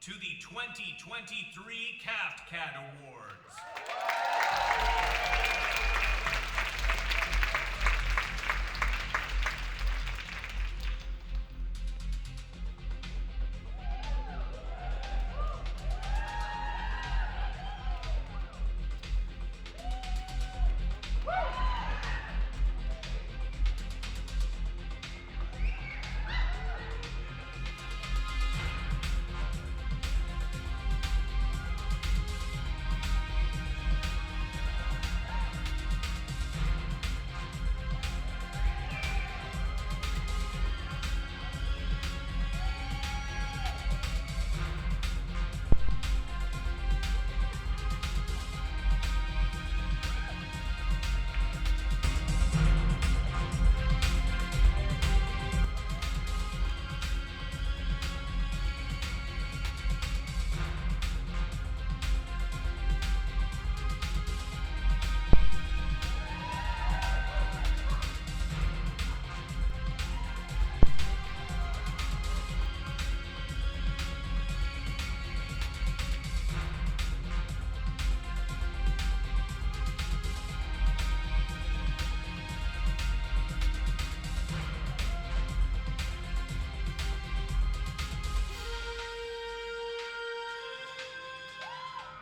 to the 2023 CAFTCAD Awards.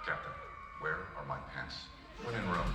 Captain, where are my pants? When in Rome.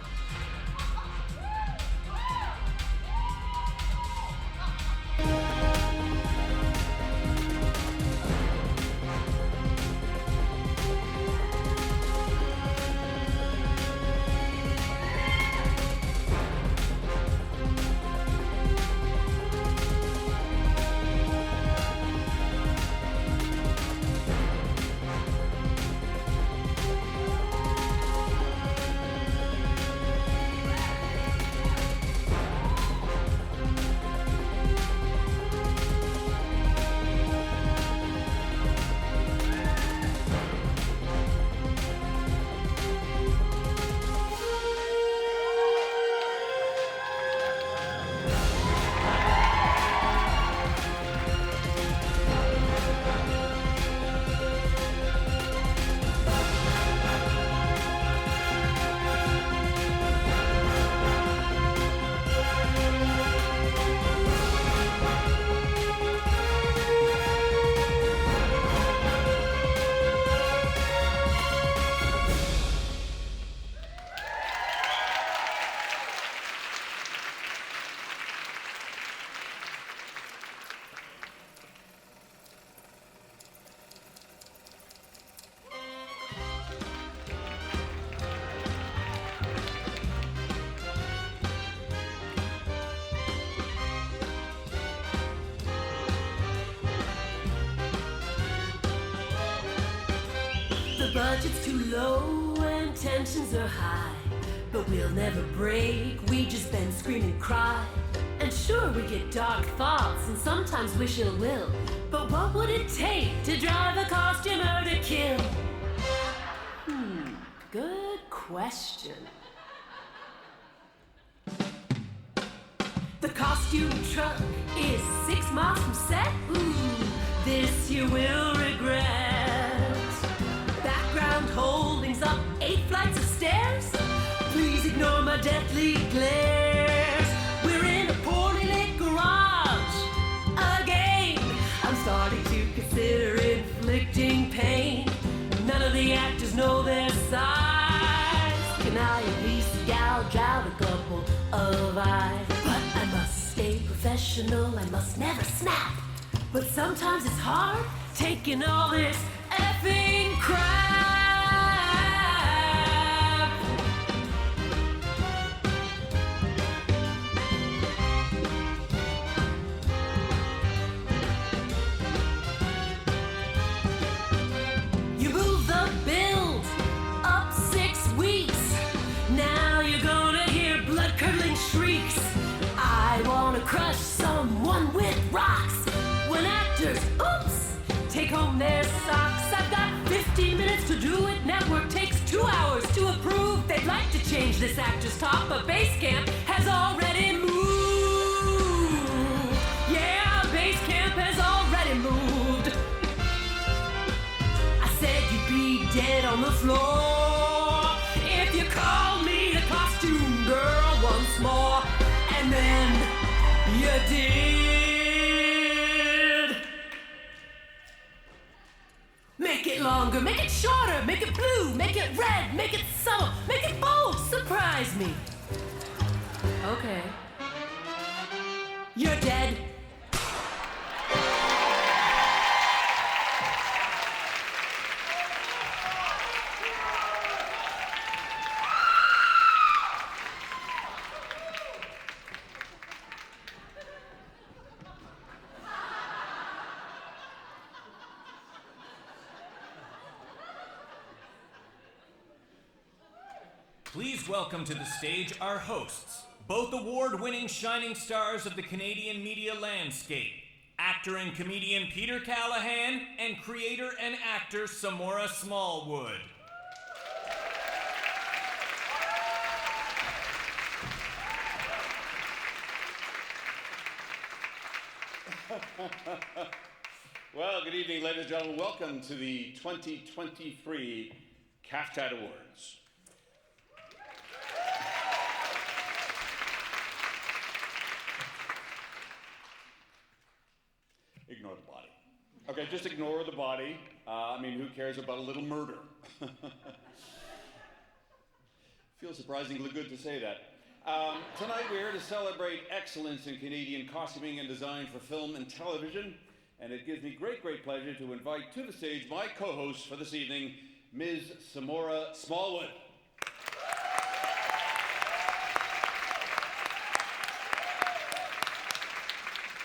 The budget's too low and tensions are high, but we'll never break, we just bend, scream and cry. And sure, we get dark thoughts and sometimes wish ill will, but what would it take to drive a costumer to kill? Good question. The costume truck is 6 miles from set. This you will regret. Background holdings up 8 flights of stairs. Please ignore my deathly glares. We're in a poorly lit garage again. I'm starting to consider inflicting pain. None of the actors know their size. Can I at least gouge out a couple of eyes? But I must stay professional, I must never snap. But sometimes it's hard taking all this effing crap. You move the build up 6 weeks. Now you're gonna hear blood-curdling shrieks. I wanna crush someone with rocks. When actors, take home their socks. I've got 15 minutes to do it. Network takes 2 hours to approve. They'd like to change this actor's top, but Basecamp has already moved. Yeah, Basecamp has already moved. I be dead on the floor if you call me the costume girl once more. And then you did. Make it longer, make it shorter, make it blue, make it red, make it subtle, make it bold, surprise me. Okay. You're dead. Please welcome to the stage our hosts, both award-winning shining stars of the Canadian media landscape, actor and comedian Peter Callahan and creator and actor Samora Smallwood. Well, good evening, ladies and gentlemen. Welcome to the 2023 CAFTCAD Awards. Ignore the body. Okay, just ignore the body. I mean, who cares about a little murder? Feels surprisingly good to say that. Tonight we're here to celebrate excellence in Canadian costuming and design for film and television, and it gives me great pleasure to invite to the stage my co-host for this evening, Ms. Samora Smallwood.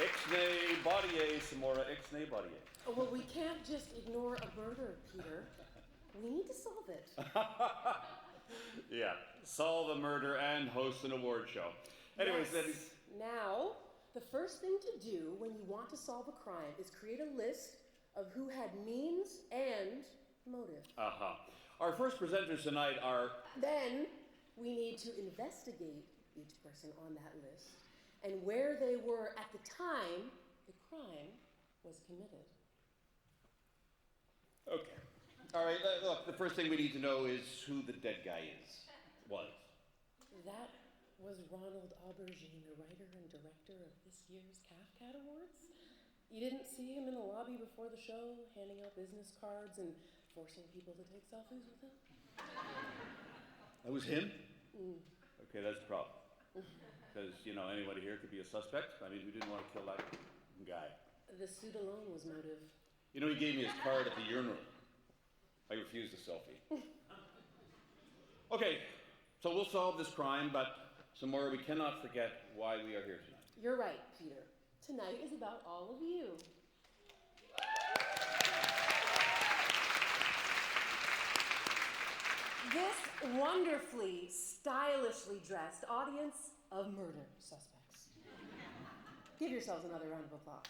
Ixnay Baudier, Samora, Ixnay Baudier. Oh, well, we can't just ignore a murder, Peter. We need to solve it. Yeah, solve a murder and host an award show. Anyways, Yes. Now, the first thing to do when you want to solve a crime is create a list of who had means and motive. Our first presenters tonight are... Then, we need to investigate each person on that list and where they were at the time the crime was committed. Okay. All right, look, the first thing we need to know is who the dead guy was. That was Ronald Aubergine, the writer and director of this year's CAFTCAD Awards. You didn't see him in the lobby before the show, handing out business cards and forcing people to take selfies with him? That was him? Okay, that's the problem. Because, you know, anybody here could be a suspect. I mean, we didn't want to kill that guy. The suit alone was motive. You know, he gave me his card at the urinal. I refused a selfie. Okay, so we'll solve this crime, but Samora, we cannot forget why we are here tonight. You're right, Peter. Tonight is about all of you. This wonderfully, stylishly dressed audience of murder suspects. Give yourselves another round of applause.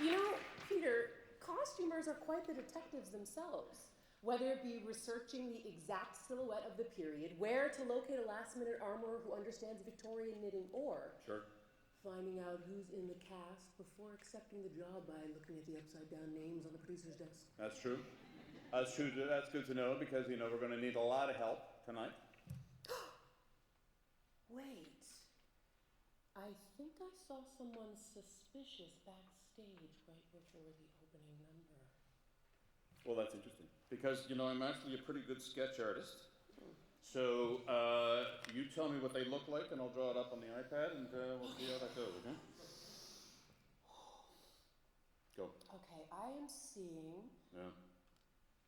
You know, Peter, costumers are quite the detectives themselves. Whether it be researching the exact silhouette of the period, where to locate a last-minute armorer who understands Victorian knitting, or finding out who's in the cast before accepting the job by looking at the upside-down names on the producer's desk. That's true. That's true. That's good to know because, you know, we're going to need a lot of help tonight. Wait. I think I saw someone suspicious backstage right before the opening number. Well, that's interesting because, you know, I'm actually a pretty good sketch artist. So you tell me what they look like and I'll draw it up on the iPad and we'll see how that goes, okay? Go. Okay, I am seeing Yeah.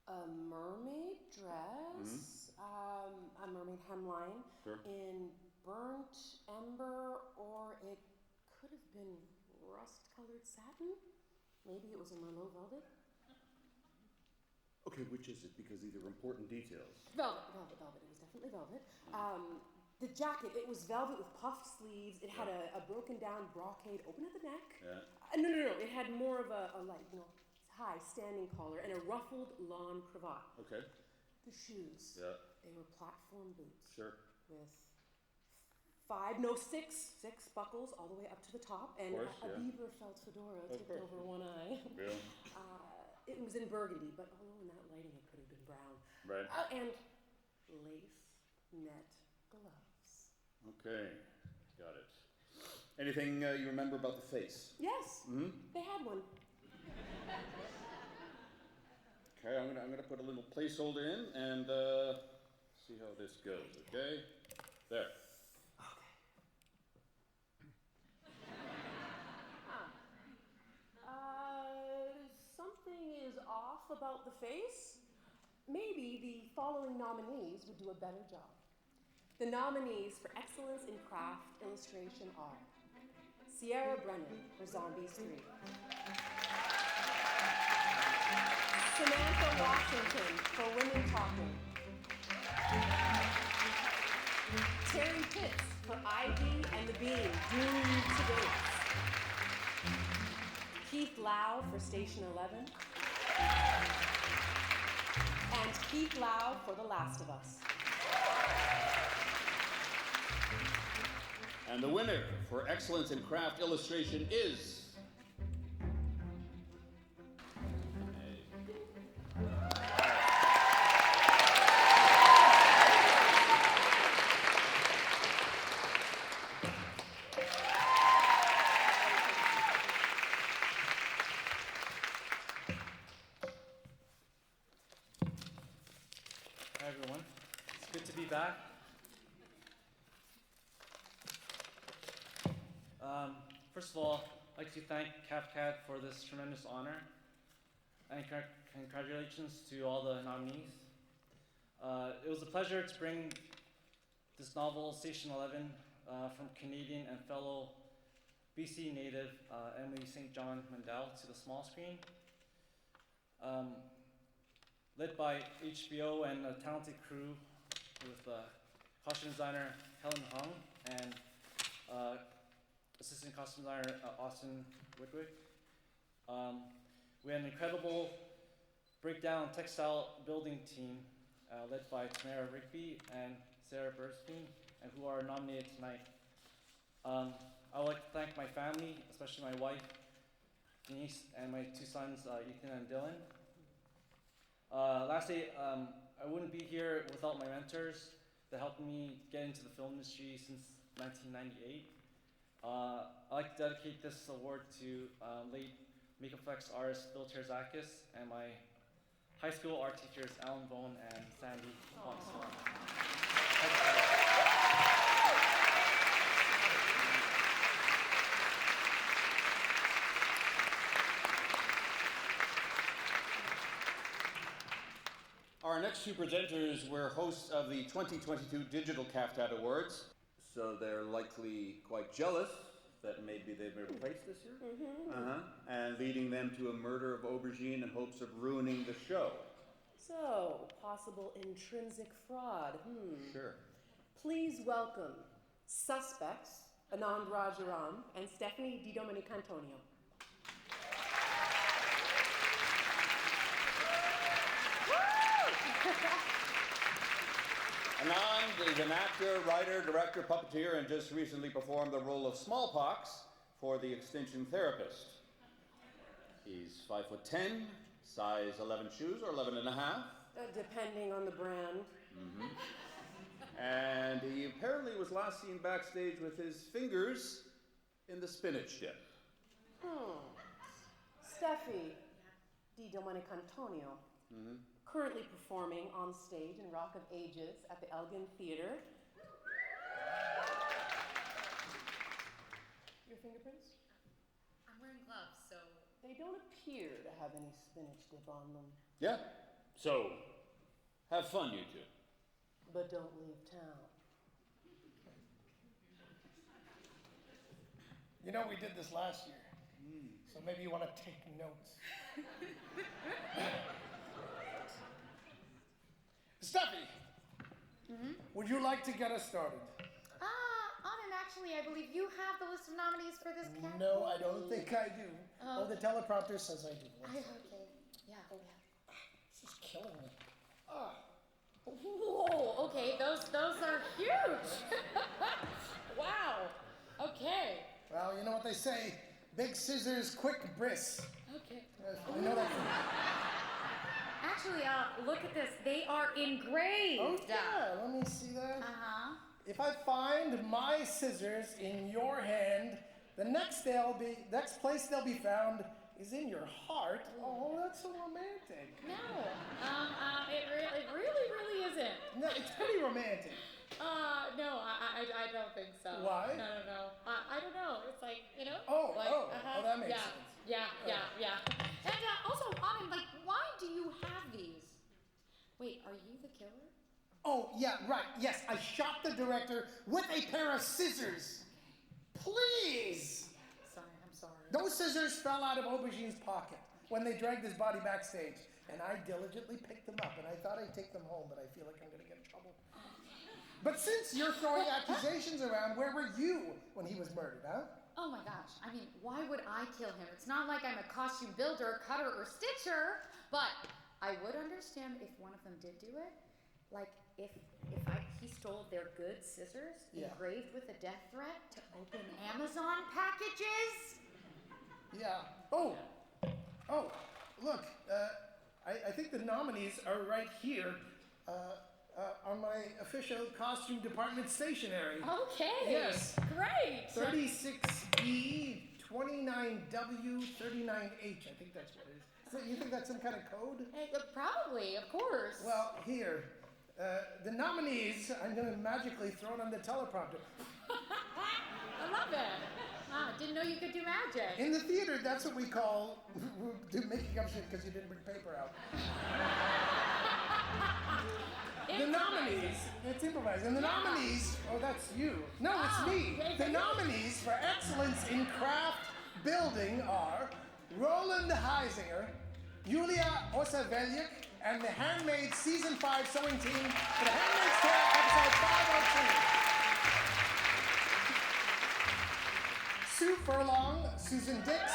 a mermaid dress, a mermaid hemline in burnt ember, or it could have been rust-colored satin. Maybe it was a Merlot velvet. Okay, which is it? Because these are important details. Velvet. It was definitely velvet. The jacket, it was velvet with puffed sleeves. It had a broken down brocade open at the neck. Yeah. No. It had more of a like, you know, high standing collar and a ruffled lawn cravat. Okay. The shoes. Yeah. They were platform boots. Sure. With six buckles all the way up to the top, and course, a yeah. beaver felt fedora tipped course. over one eye. Yeah. It was in burgundy, but in that lighting it could have been brown. Right. And lace net gloves. Okay, got it. Anything you remember about the face? Yes, they had one. Okay, I'm gonna put a little placeholder in and see how this goes. Okay, there. Something is off about the face. Maybe the following nominees would do a better job. The nominees for Excellence in Craft Illustration are Sierra Brennan for Zombies 3. Samantha Washington for Women Talking. Terry Pitts for Ivy and the Beam, Doomed to Dates. Keith Lau for Station 11. And Keith Lau for The Last of Us. And the winner for Excellence in Craft Illustration is... Hi everyone, it's good to be back. First of all, I'd like to thank CAFTCAD for this tremendous honor, and congratulations to all the nominees. It was a pleasure to bring this novel, Station 11, from Canadian and fellow BC native Emily St. John Mandel to the small screen. Led by HBO and a talented crew with costume designer Helen Hung and assistant costume designer Austin Whitwick. We had an incredible breakdown textile building team led by Tamara Rigby and Sarah Bernstein, and who are nominated tonight. I would like to thank my family, especially my wife, Denise, and my two sons, Ethan and Dylan. Lastly, I wouldn't be here without my mentors that helped me get into the film industry since 1998. I'd like to dedicate this award to late makeup effects artist Bill Terzakis and my high school art teachers Alan Bone and Sandy Thompson. Our next two presenters were hosts of the 2022 Digital CAFTCAD Awards, so they're likely quite jealous that maybe they've been replaced this year. And leading them to a murder of aubergine in hopes of ruining the show. So, possible intrinsic fraud. Sure. Please welcome suspects Anand Rajaram and Stephanie Di Domenicantonio. Anand is an actor, writer, director, puppeteer, and just recently performed the role of Smallpox for The Extinction Therapist. He's 5'10", size 11 shoes or 11 and a half. Depending on the brand. And he apparently was last seen backstage with his fingers in the spinach dip. Steffi Di Domenicantonio. Currently performing on stage in Rock of Ages at the Elgin Theatre. Your fingerprints? I'm wearing gloves, so... They don't appear to have any spinach dip on them. Yeah. So, have fun, you two. But don't leave town. You know, we did this last year, so maybe you want to take notes. Steffi, would you like to get us started? Anand, actually, I believe you have the list of nominees for this category. No, I don't think I do. Oh, the teleprompter says I do. Okay, yeah. This is killing me. Whoa, okay, those are huge. Wow, okay. Well, you know what they say, big scissors, quick bris. Okay. Yes, I know that. Actually, look at this. They are engraved. Oh yeah, let me see that. Uh-huh. If I find my scissors in your hand, the next place they'll be found is in your heart. Oh, that's so romantic. No, it really isn't. No, it's pretty romantic. No, I don't think so. Why? No. I don't know. It's like, you know? Oh, like, that makes yeah, sense. Yeah. And also, Amin, like, why do you have these? Wait, are you the killer? Oh, yeah, right. Yes, I shot the director with a pair of scissors. Please. I'm sorry. Those scissors fell out of Aubergine's pocket when they dragged his body backstage, and I diligently picked them up, and I thought I'd take them home, but I feel like I'm going to get in trouble. But since you're throwing accusations around, where were you when he was murdered, huh? Oh my gosh, I mean, why would I kill him? It's not like I'm a costume builder, cutter, or stitcher, but I would understand if one of them did do it. Like, if he stole their good scissors, engraved with a death threat to open Amazon packages. Yeah. Oh, look, I think the nominees are right here on my official costume department stationery. Okay. Yes. Great. 36E, 29W, 39H. I think that's what it is. So you think that's some kind of code? Probably, of course. Well, here. The nominees, I'm going to magically throw it on the teleprompter. I love it. Wow, didn't know you could do magic. In the theater, that's what we call making up shit because you didn't bring paper out. The nominees, it's improvised. And the nominees, oh, that's you. No, it's me. The nominees for excellence in craft building are Roland Heisinger, Julia Osaveljak, and the Handmaid's Season 5 sewing team for The Handmaid's Tale, episode 502. Sue Furlong, Susan Dix,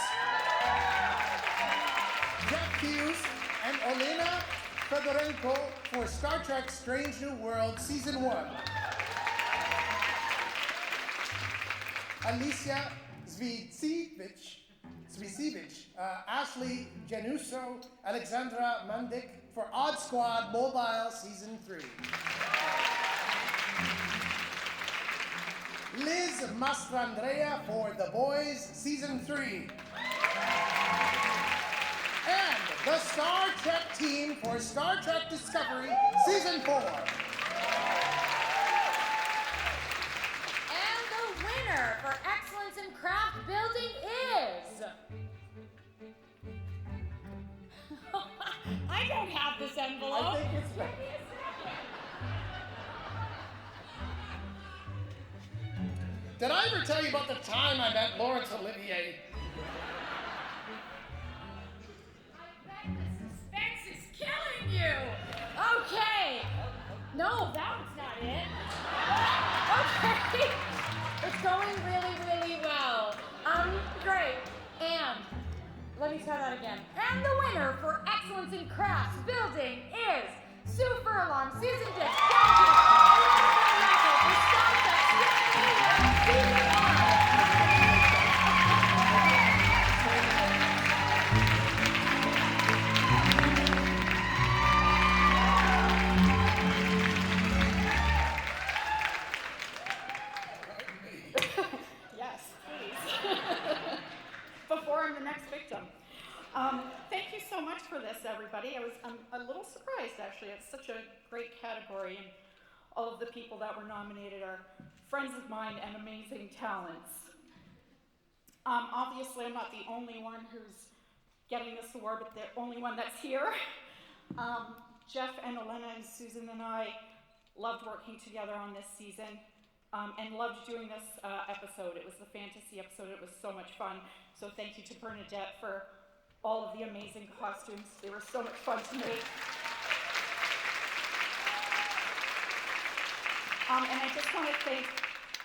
Jeff Hughes, and Olena Fedorenko for Star Trek Strange New World Season 1. Alicia Zvicic, Ashley Januso, Alexandra Mandik for Odd Squad Mobile Season 3. Liz Mastrandrea for The Boys Season 3. And the Star Trek team for Star Trek Discovery Season 4. And the winner for excellence in craft building is... I don't have this envelope. I think it's... Did I ever tell you about the time I met Laurence Olivier? I bet the suspense is killing you. Okay. No, that was not it. Okay. It's going really well. Great. And let me try that again. And the winner for excellence in crafts building is Sue Furlong, Susan Dix, Yes, please. Before I'm the next victim. Thank you so much for this, everybody. I'm a little surprised, actually. It's such a great category, and all of the people that were nominated are friends of mine and amazing talents. Obviously, I'm not the only one who's getting this award, but the only one that's here. Jeff and Elena and Susan and I loved working together on this season. And loved doing this episode. It was the fantasy episode. It was so much fun. So thank you to Bernadette for all of the amazing costumes. They were so much fun to make. And I just want to thank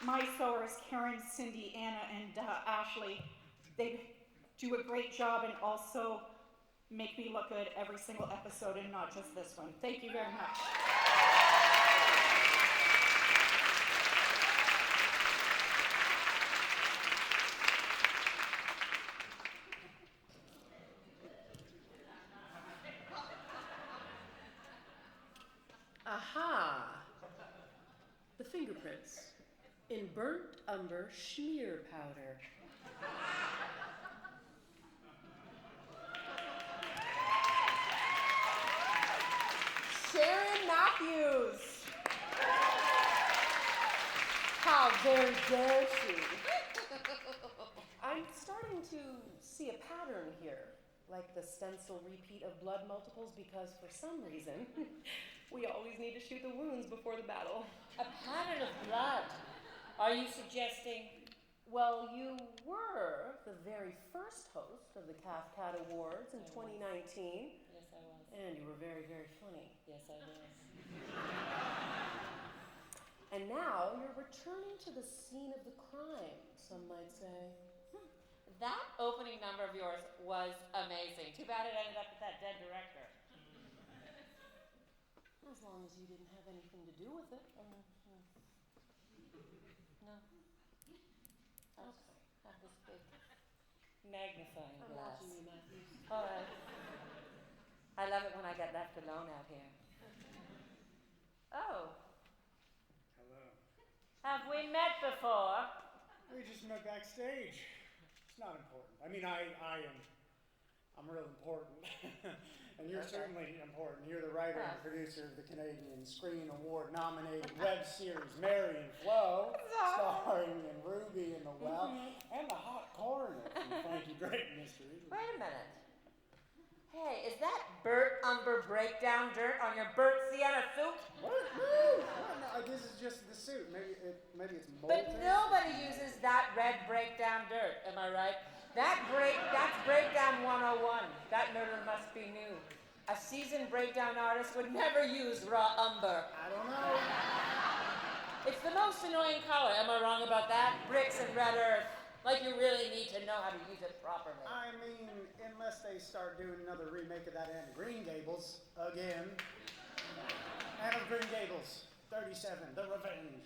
my sewers, Karen, Cindy, Anna, and Ashley. They do a great job and also make me look good every single episode and not just this one. Thank you very much. Aha! The fingerprints in burnt umber schmear powder. Sharon Matthews. How very dare she? I'm starting to see a pattern here, like the stencil repeat of blood multiples, because for some reason, we always need to shoot the wounds before the battle. A pattern of blood. Are you suggesting? Well, you were the very first host of the CAFTCAD Awards in 2019. Yes, I was. And you were very, very funny. Yes, I was. And now you're returning to the scene of the crime, some might say. That opening number of yours was amazing. Too bad it ended up with that dead director. As long as you didn't have anything to do with it. No. I just have this big magnifying I'm glass. watching you, Matthew. All right. I love it when I get left alone out here. Oh, Hello. have we met before? We just met backstage. It's not important. I mean, I'm real important. And you're Okay. certainly important. You're the writer and Ah. producer of the Canadian Screen Award nominated web series Mary and Flo, starring in Ruby and the Well, and the Hot Coroner from Frankie Drake Mysteries. Wait a minute. Hey, is that burnt umber breakdown dirt on your burnt sienna suit? What? No, this is just the suit. Maybe it's molten. But nobody uses that red breakdown dirt, am I right? That's breakdown 101. That murder must be new. A seasoned breakdown artist would never use raw umber. I don't know. It's the most annoying color, am I wrong about that? Bricks and red earth. Like you really need to know how to use it properly. I mean, unless they start doing another remake of that Anne of Green Gables again. Anne of Green Gables, 37, The Revenge.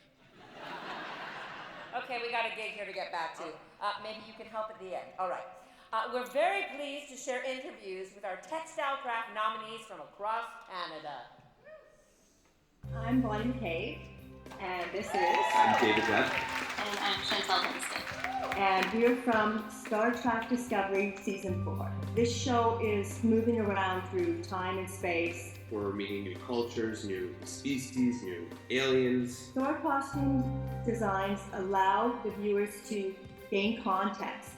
Okay, we got a gig here to get back to. Maybe you can help at the end. All right. We're very pleased to share interviews with our textile craft nominees from across Canada. I'm Bonnie McCabe, and this is... I'm David Webb. And I'm Chantal Winston. And we're from Star Trek Discovery Season 4. This show is moving around through time and space. We're meeting new cultures, new species, new aliens. So our costume designs allow the viewers to gain context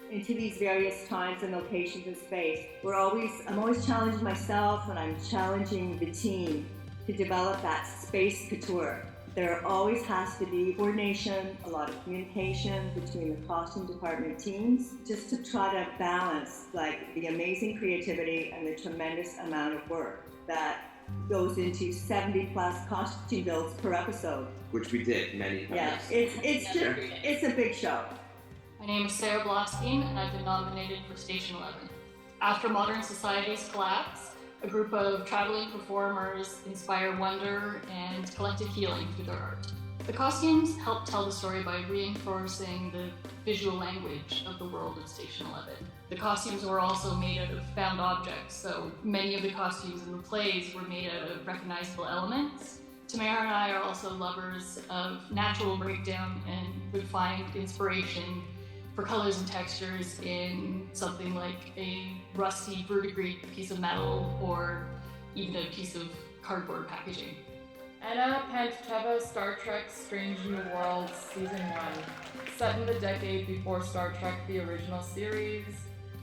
into these various times and locations in space. I'm always challenging myself, and I'm challenging the team to develop that space couture. There always has to be coordination, a lot of communication between the costume department teams, just to try to balance like the amazing creativity and the tremendous amount of work that goes into 70 plus costume builds per episode. Which we did many times. Yeah, it's a big show. My name is Sarah Blostein, and I've been nominated for Station 11. After modern society's collapse, a group of traveling performers inspire wonder and collective healing through their art. The costumes help tell the story by reinforcing the visual language of the world of Station 11. The costumes were also made out of found objects, so many of the costumes in the plays were made out of recognizable elements. Tamara and I are also lovers of natural breakdown and would find inspiration for colors and textures in something like a rusty verdigris piece of metal or even a piece of cardboard packaging. Anna Pancheva, Star Trek Strange New Worlds Season 1, set in the decade before Star Trek the original series,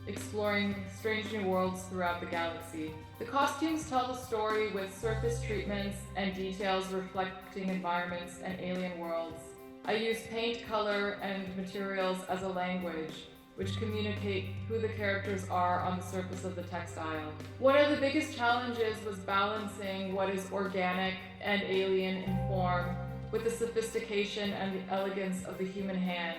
exploring strange new worlds throughout the galaxy. The costumes tell the story with surface treatments and details reflecting environments and alien worlds. I use paint, color, and materials as a language, which communicate who the characters are on the surface of the textile. One of the biggest challenges was balancing what is organic and alien in form with the sophistication and the elegance of the human hand.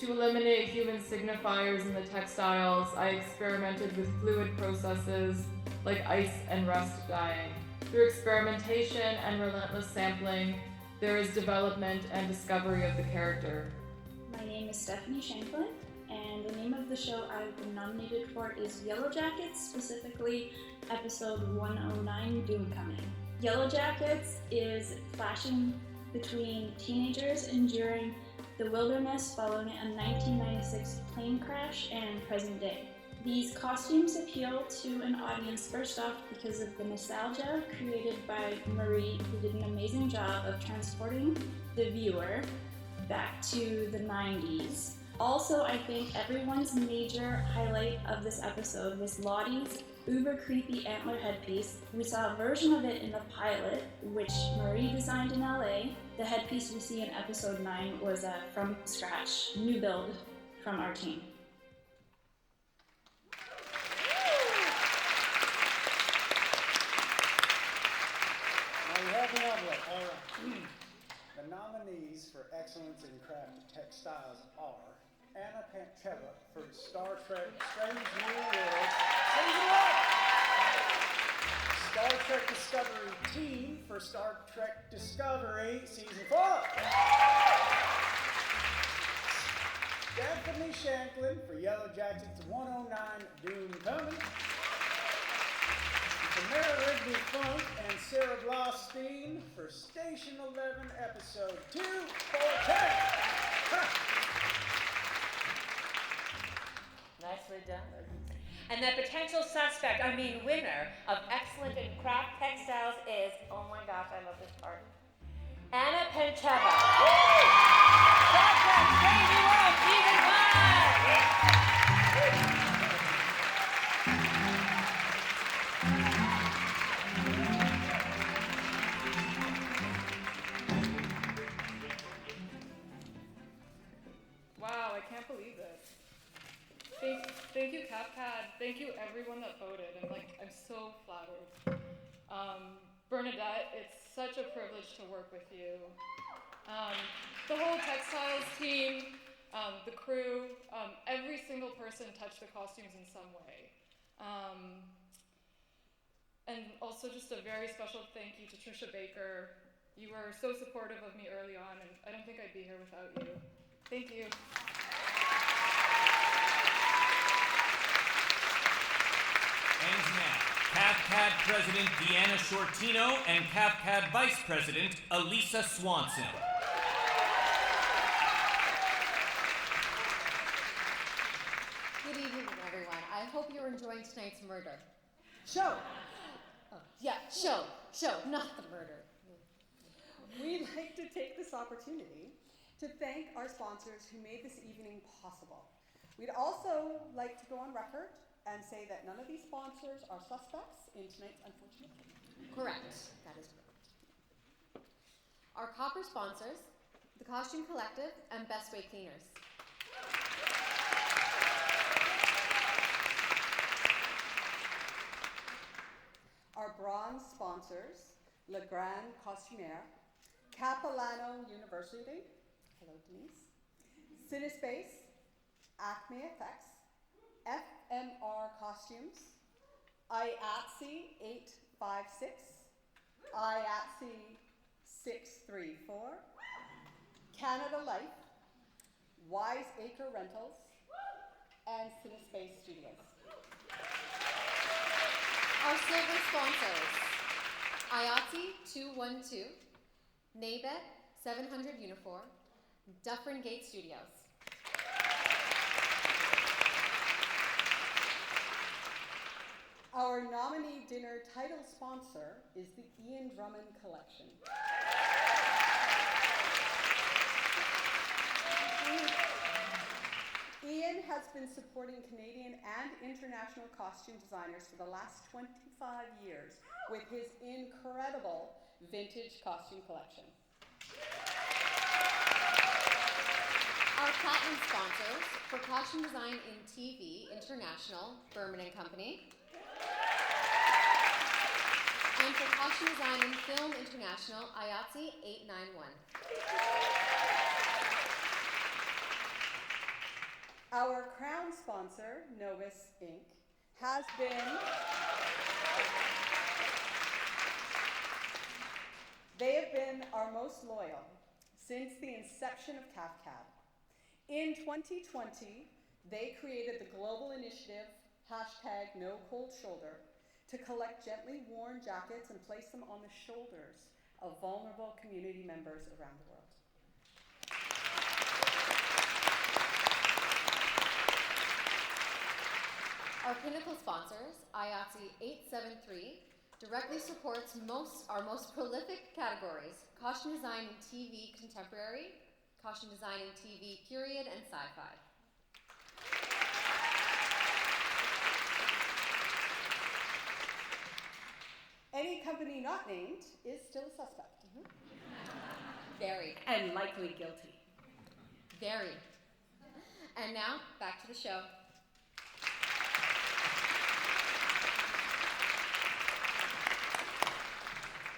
To eliminate human signifiers in the textiles, I experimented with fluid processes like ice and rust dyeing. Through experimentation and relentless sampling, there is development and discovery of the character. My name is Stephanie Shanklin, and the name of the show I've been nominated for is Yellow Jackets, specifically episode 109, Doom Coming. Yellow Jackets is flashing between teenagers enduring the wilderness following a 1996 plane crash and present day. These costumes appeal to an audience first off because of the nostalgia created by Marie, who did an amazing job of transporting the viewer back to the 90s. Also, I think everyone's major highlight of this episode was Lottie's uber creepy antler headpiece. We saw a version of it in the pilot, which Marie designed in LA. The headpiece we see in episode 9 was a from scratch, new build from our team. Now you have the envelope. All right. The nominees for Excellence in Craft Textiles are Anna Pancheva for Star Trek Strange New Worlds Season 1. Star Trek Discovery Team for Star Trek Discovery Season 4. Stephanie Shanklin for Yellow Jackets 109 Doom Coming. Tamara Rigby Funk and Sarah Blostein for Station 11 Episode 2 for 10. Nicely done. And the potential suspect, winner of Excellent in Craft Textiles is, oh my gosh, I love this part, Anna Pancheva. Star Trek Strange New Worlds Season 1. Wow, I can't believe this. Thank you, CAFTCAD. Thank you, everyone that voted. I'm so flattered. Bernadette, it's such a privilege to work with you. The whole textiles team, the crew, every single person touched the costumes in some way. And also just a very special thank you to Trisha Baker. You were so supportive of me early on, and I don't think I'd be here without you. Thank you. And now, CAFTCAD President Deanna Shortino and CAFTCAD Vice President Elisa Swanson. Good evening, everyone. I hope you're enjoying tonight's murder. Show! Oh, yeah, show, not the murder. We'd like to take this opportunity to thank our sponsors who made this evening possible. We'd also like to go on record and say that none of these sponsors are suspects in tonight's unfortunate case. Correct, that is correct. Our copper sponsors, the Costume Collective and Best Way Cleaners. Our bronze sponsors, Le Grand Costumier, Capilano University, hello Denise, Cinespace, Acme Effects, FMR Costumes, IATSE 856, IATSE 634, Canada Life, Wise Acre Rentals, and Cinespace Studios. Our silver sponsors, IATSE 212, NABET 700 Uniform, Dufferin Gate Studios. Our nominee dinner title sponsor is the Ian Drummond Collection. Ian has been supporting Canadian and international costume designers for the last 25 years with his incredible vintage costume collection. Our platinum sponsors for costume design in TV International, Berman & Company. And for costume design in Film International, IATSE 891. Our crown sponsor, Novus Inc., has been they have been our most loyal since the inception of CAFTCAD. In 2020, they created the global initiative #NoColdShoulder to collect gently worn jackets and place them on the shoulders of vulnerable community members around the world. Our pinnacle sponsors, IATSE 873, directly supports our most prolific categories: costume design in TV contemporary, costume design in TV period, and sci-fi. Any company not named is still a suspect. Very. And likely guilty. Very. And now, back to the show.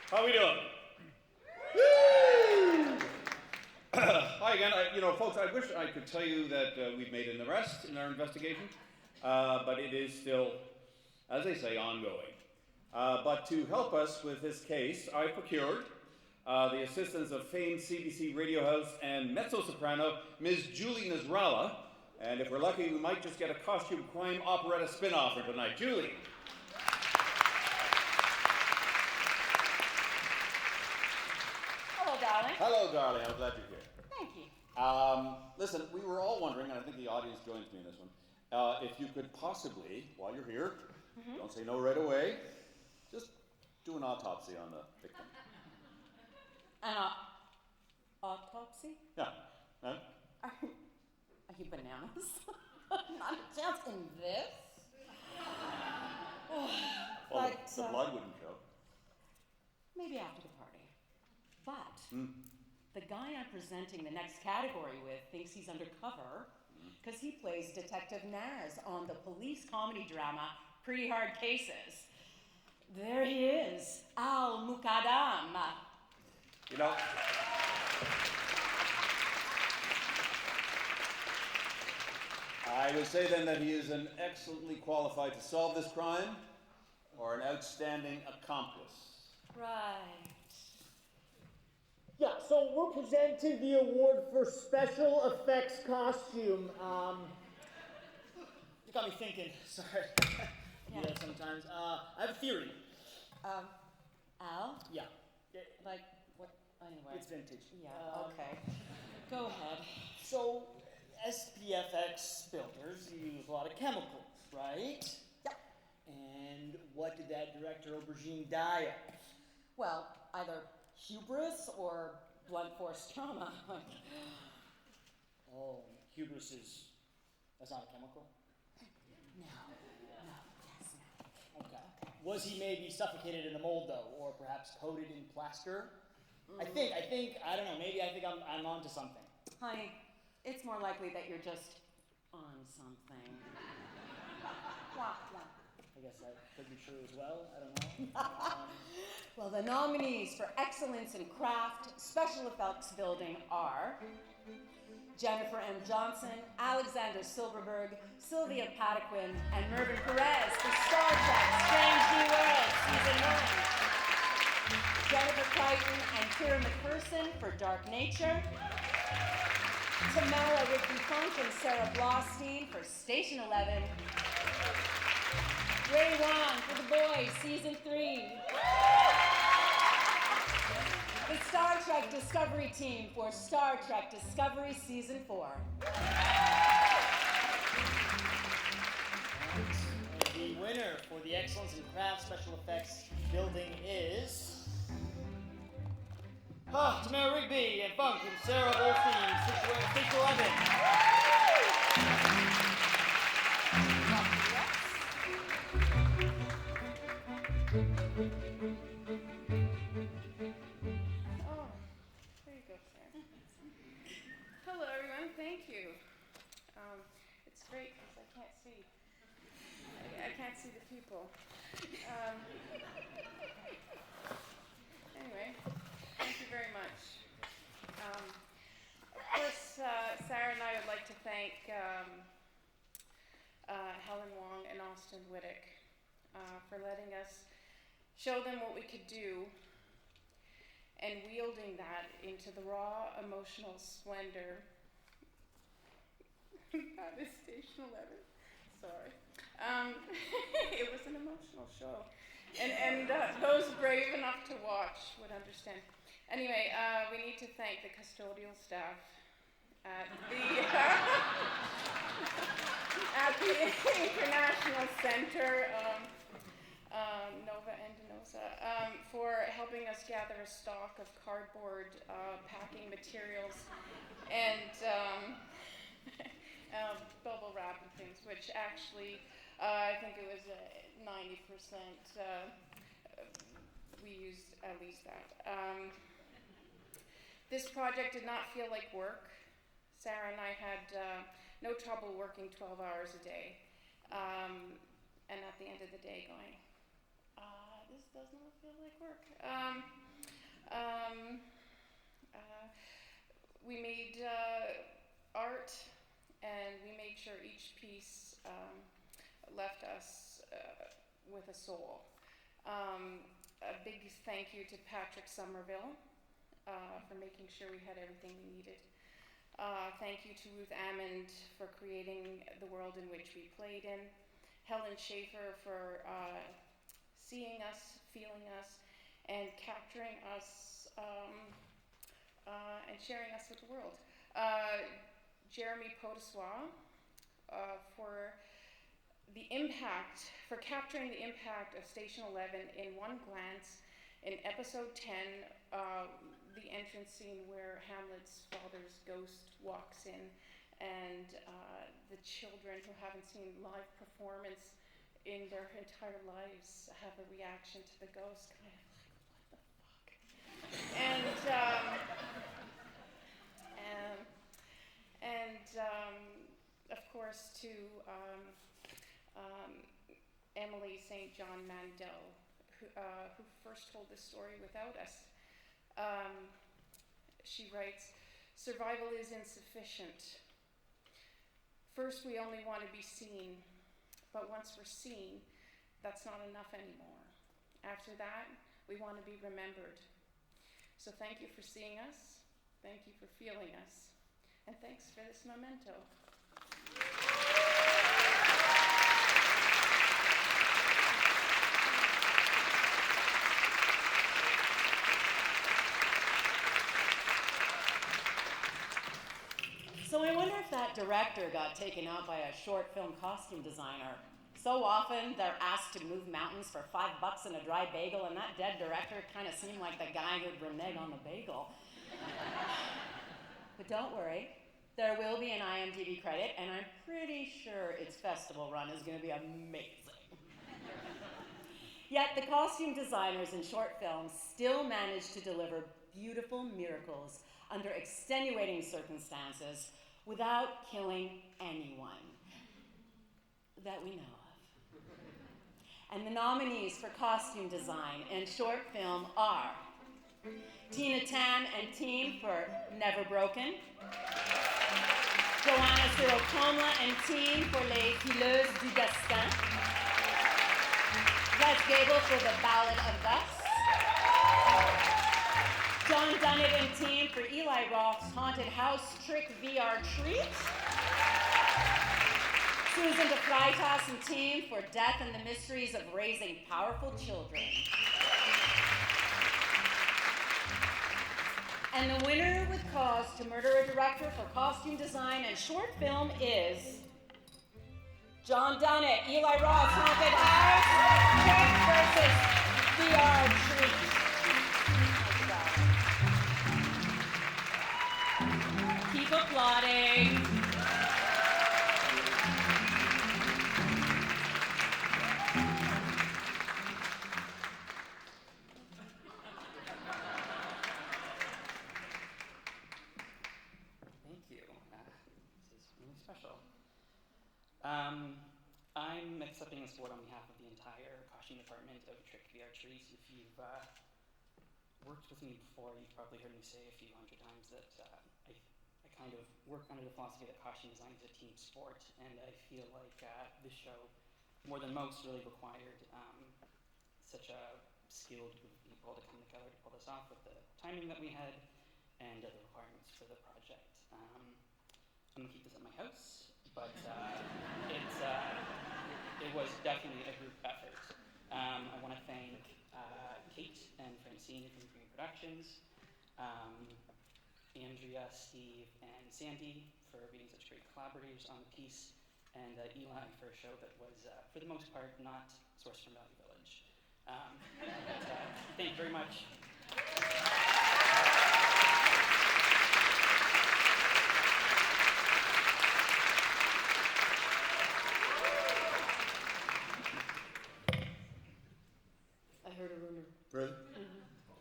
How we doing? Hi again. Folks, I wish I could tell you that we've made an arrest in our investigation, but it is still, as they say, ongoing. But to help us with this case, I procured the assistance of famed CBC radio host and mezzo-soprano Ms. Julie Nasrallah, and if we're lucky, we might just get a costume crime operetta spin-off for tonight. Julie. Hello, darling. Hello, darling. I'm glad you're here. Thank you. Listen, we were all wondering, and I think the audience joins me in this one, if you could possibly, while you're here, don't say no right away, just do an autopsy on the victim. An autopsy? Yeah. Huh? Are you bananas? Not a chance in this. Well, the blood wouldn't show. Maybe after the party. But the guy I'm presenting the next category with thinks he's undercover because he plays Detective Naz on the police comedy drama Pretty Hard Cases. There he is, Al Muqaddam. You know, I would say then that he is an excellently qualified to solve this crime or an outstanding accomplice. Right. Yeah, so we're presenting the award for special effects costume. You got me thinking. Sorry. Yeah, sometimes. I have a theory. Al? Yeah. Like, what, anyway? It's vintage. Yeah, okay. Go ahead. So, SPFX builders use a lot of chemicals, right? Yeah. And what did that director aubergine die of? Well, either hubris or blunt force trauma. Oh, hubris that's not a chemical? No. Okay. Was he maybe suffocated in a mold though, or perhaps coated in plaster? I think, I don't know, maybe I think I'm onto something. Honey, it's more likely that you're just on something. I guess that could be true as well, I don't know. Well, the nominees for Excellence in Craft Special Effects Building are Jennifer M. Johnson, Alexander Silverberg, Sylvia Patequin, and Mervyn Perez for Star Trek Strange New Worlds Season 1. Jennifer Crichton and Kira McPherson for Dark Nature. Tamara Rigby-Funk and Sarah Blostein for Station 11. Ray Wong for The Boys Season 3. The Star Trek Discovery Team for Star Trek Discovery Season 4. The winner for the Excellence in Craft Special Effects Building is... Tamara Rigby and Funk and Sarah Blostein, Station 11. Hello, everyone. Thank you. It's great because I can't see. I can't see the people. Anyway, thank you very much. Of course, Sarah and I would like to thank Helen Wong and Austin Whittick for letting us show them what we could do and wielding that into the raw emotional splendor. That is Station 11. Sorry. It was an emotional show. And those brave enough to watch would understand. Anyway, we need to thank the custodial staff at the at the International Center, Nova and Denosa, for helping us gather a stock of cardboard packing materials and bubble wrap and things, which actually I think it was 90%. We used at least that. This project did not feel like work. Sarah and I had no trouble working 12 hours a day, and at the end of the day going, this does not feel like work. We made art, and we made sure each piece left us with a soul. A big thank you to Patrick Somerville for making sure we had everything we needed. Thank you to Ruth Ammond for creating the world in which we played in. Helen Schaefer for seeing us, feeling us, and capturing us and sharing us with the world. Jeremy Potessois for capturing the impact of Station 11 in one glance in episode 10, the entrance scene where Hamlet's father's ghost walks in, and the children who haven't seen live performance in their entire lives have a reaction to the ghost, kind of like, what the fuck? And of course to Emily St. John Mandel, who first told this story without us. She writes, "Survival is insufficient. First, we only want to be seen, but once we're seen, that's not enough anymore. After that, we want to be remembered. So thank you for seeing us, thank you for feeling us, and thanks for this memento." So I wonder if that director got taken out by a short film costume designer. So often they're asked to move mountains for $5 and a dry bagel, and that dead director kind of seemed like the guy who'd renege on the bagel. But don't worry, there will be an IMDb credit, and I'm pretty sure its festival run is going to be amazing. Yet the costume designers in short films still manage to deliver beautiful miracles under extenuating circumstances without killing anyone that we know of. And the nominees for costume design and short film are Tina Tan and team for Never Broken, Joanna Sirocoma and team for Les Fileuses du Destin, Wes Gable for The Ballad of Gus, John Dunnit and team for Eli Roth's Haunted House Trick VR Treat, Susan de Freitas and team for Death and the Mysteries of Raising Powerful Children. And the winner with cause to murder a director for costume design and short film is John Dunnit, Eli Roth's Haunted House Trick versus VR Treat. Keep applauding. Thank you. This is really special. I'm accepting this award on behalf of the entire costume department of Trick VR Trees. If you've worked with me before, you've probably heard me say a few hundred times that I kind of work under the philosophy that costume design is a team sport, and I feel like this show, more than most, really required such a skilled group of people to come together to pull this off with the timing that we had and the requirements for the project. I'm going to keep this at my house, but it was definitely a group effort. I want to thank Kate and Francine from Green Productions, Andrea, Steve, and Sandy for being such great collaborators on the piece, and Eli for a show that was, for the most part, not sourced from Valley Village. Thank you very much. I heard a rumor. Really?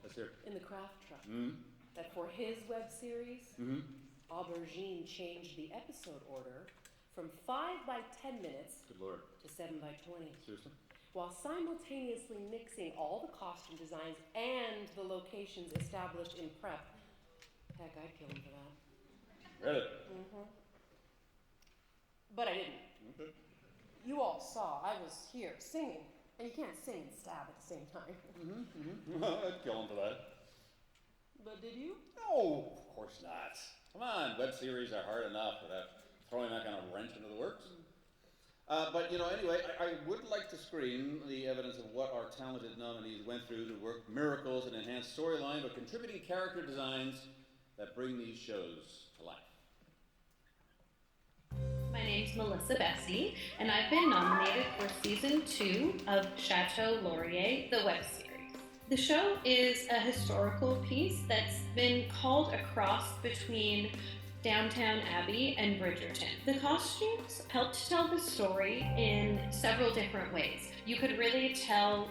Let's hear it. In the craft truck. Mm-hmm. That for his web series, Mm-hmm. Aubergine changed the episode order from 5 by 10 minutes Good Lord. to 7 by 20. Seriously? While simultaneously mixing all the costume designs and the locations established in prep. Heck, I'd kill him for that. Really? Mm-hmm. But I didn't. Okay. You all saw I was here singing, and you can't sing and stab at the same time. I'd kill him for that. But did you? No, of course not. Come on, web series are hard enough without throwing that kind of wrench into the works. But, anyway, I would like to screen the evidence of what our talented nominees went through to work miracles and enhance storyline, but contributing character designs that bring these shows to life. My name's Melissa Bessie, and I've been nominated for Season 2 of Chateau Laurier, the web series. The show is a historical piece that's been called a cross between Downtown Abbey and Bridgerton. The costumes helped tell the story in several different ways. You could really tell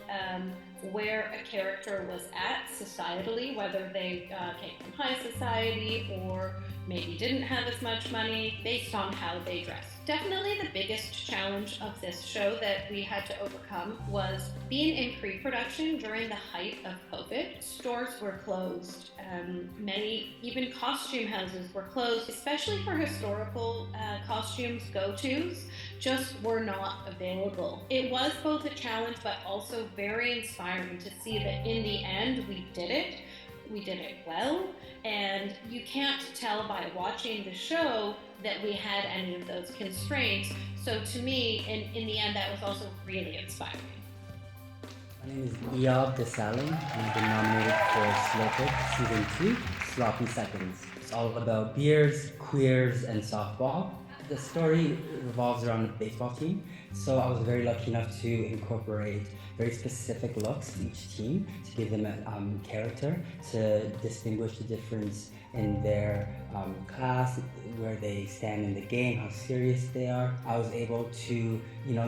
where a character was at societally, whether they came from high society or maybe didn't have as much money, based on how they dressed. Definitely the biggest challenge of this show that we had to overcome was being in pre-production during the height of COVID. Stores were closed. Many, even costume houses were closed, especially for historical costumes go-tos, just were not available. It was both a challenge, but also very inspiring to see that in the end, we did it. We did it well, and you can't tell by watching the show that we had any of those constraints. So to me, in the end, that was also really inspiring. My name is Iyab Desalegn, and I've been nominated for Slow Pitch Season 2, Sloppy Seconds. It's all about beers, queers, and softball. The story revolves around a baseball team, so I was very lucky enough to incorporate very specific looks to each team to give them a character to distinguish the difference in their class, where they stand in the game, how serious they are. I was able to,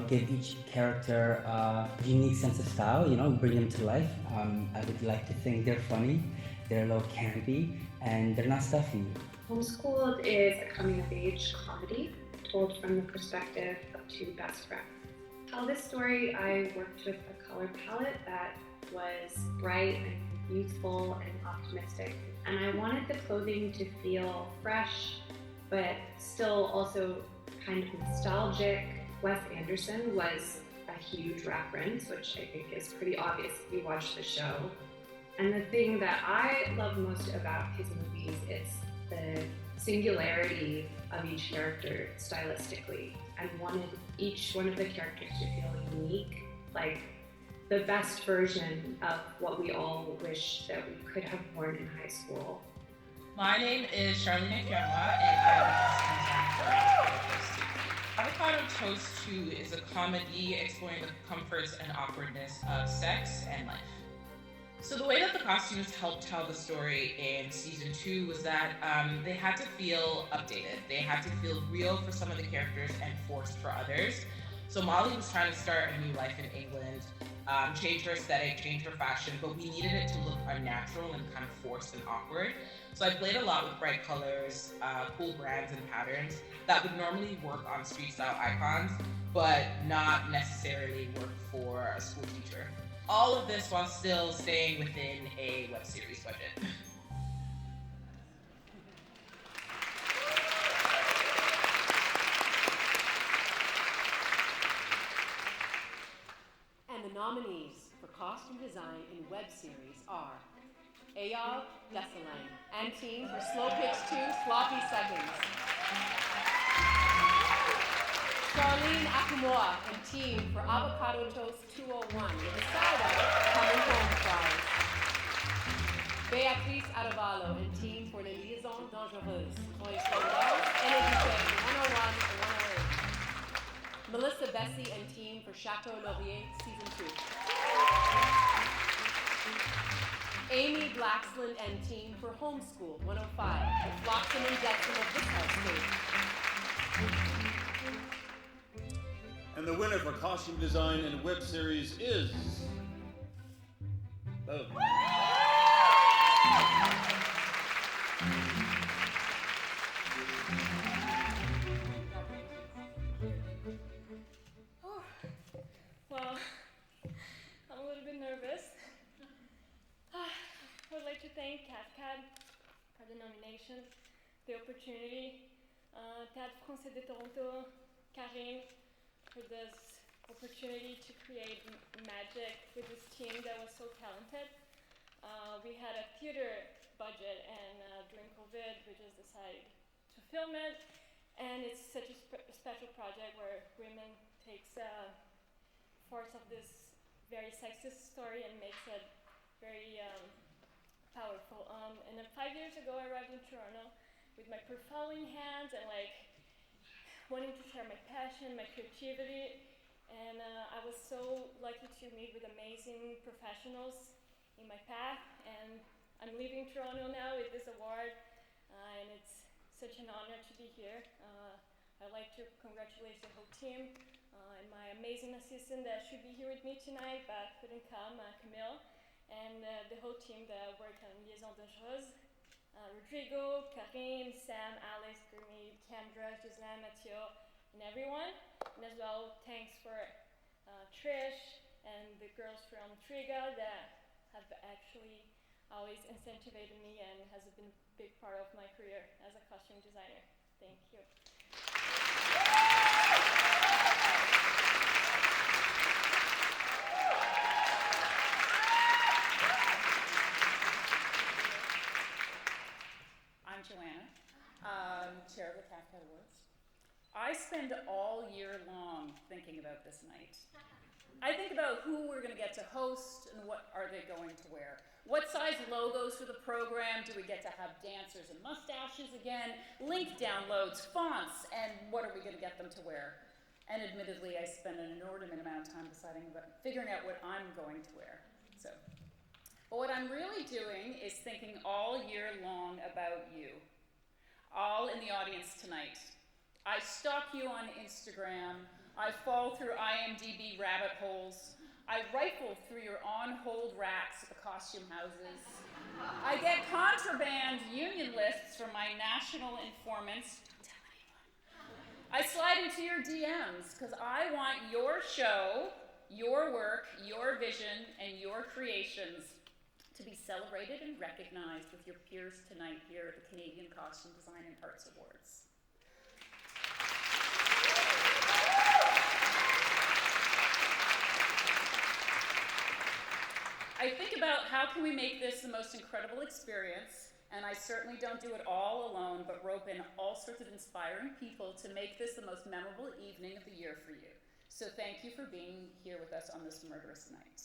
give each character a unique sense of style, bring them to life. I would like to think they're funny, they're a little campy, and they're not stuffy. Homeschooled is a coming-of-age comedy told from the perspective of two best friends. To tell this story, I worked with a color palette that was bright and youthful and optimistic, and I wanted the clothing to feel fresh, but still also kind of nostalgic. Wes Anderson was a huge reference, which I think is pretty obvious if you watch the show. And the thing that I love most about his movies is the singularity of each character stylistically. I wanted each one of the characters to feel unique, like the best version of what we all wish that we could have worn in high school. My name is Charlene Akiama, and I'm Avocado Toast 2 is a comedy exploring the comforts and awkwardness of sex and life. So the way that the costumes helped tell the story in season 2 was that they had to feel updated. They had to feel real for some of the characters and forced for others. So Molly was trying to start a new life in England, change her aesthetic, change her fashion, but we needed it to look unnatural and kind of forced and awkward. So I played a lot with bright colors, cool brands and patterns that would normally work on street style icons, but not necessarily work for a school teacher. All of this while still staying within a web series budget. And the nominees for costume design in web series are Iyab Desalegn and team for Slow Pitch 2, Sloppy Seconds. Charlene Akamua and team for Avocado Toast 201 with a side of coming home fries. Beatrice Arevalo and team for Les Liaisons Dangereuses, Toy Story and Education 101 and 108. Melissa Bessie and team for Chateau Laurier Season 2. Amy Blacksland and team for Homeschool 105, the Flotsam and Jetsam of this house stage. And the winner for costume design and web series is... Oh. Well, I'm a little bit nervous. I would like to thank CAFTCAD for the nomination, the opportunity, Théâtre Français de Toronto, Karine, for this opportunity to create magic with this team that was so talented. We had a theater budget, and during COVID, we just decided to film it. And it's such a special project where women takes parts of this very sexist story and makes it very powerful. And then 5 years ago, I arrived in Toronto with my portfolio in hands and wanting to share my passion, my creativity. And I was so lucky to meet with amazing professionals in my path. And I'm leaving Toronto now with this award, and it's such an honor to be here. I'd like to congratulate the whole team and my amazing assistant that should be here with me tonight but couldn't come, Camille, and the whole team that worked on Liaisons Dangereuses. Rodrigo, Karine, Sam, Alex, Gurmeet, Kendra, Gislaine, Mathieu, and everyone. And as well, thanks for Trish and the girls from Triga that have actually always incentivized me and has been a big part of my career as a costume designer. Thank you. I'm Joanna, chair of the CAFTCAD Awards. I spend all year long thinking about this night. I think about who we're going to get to host and what are they going to wear. What size logos for the program? Do we get to have dancers and mustaches again? Link downloads, fonts, and what are we going to get them to wear? And admittedly, I spend an inordinate amount of time figuring out what I'm going to wear. But what I'm really doing is thinking all year long about you, all in the audience tonight. I stalk you on Instagram. I fall through IMDb rabbit holes. I rifle through your on-hold racks at the costume houses. I get contraband union lists from my national informants. Don't tell anyone. I slide into your DMs because I want your show, your work, your vision, and your creations to be celebrated and recognized with your peers tonight here at the Canadian Costume Design and Arts Awards. I think about how can we make this the most incredible experience, and I certainly don't do it all alone, but rope in all sorts of inspiring people to make this the most memorable evening of the year for you. So thank you for being here with us on this murderous night.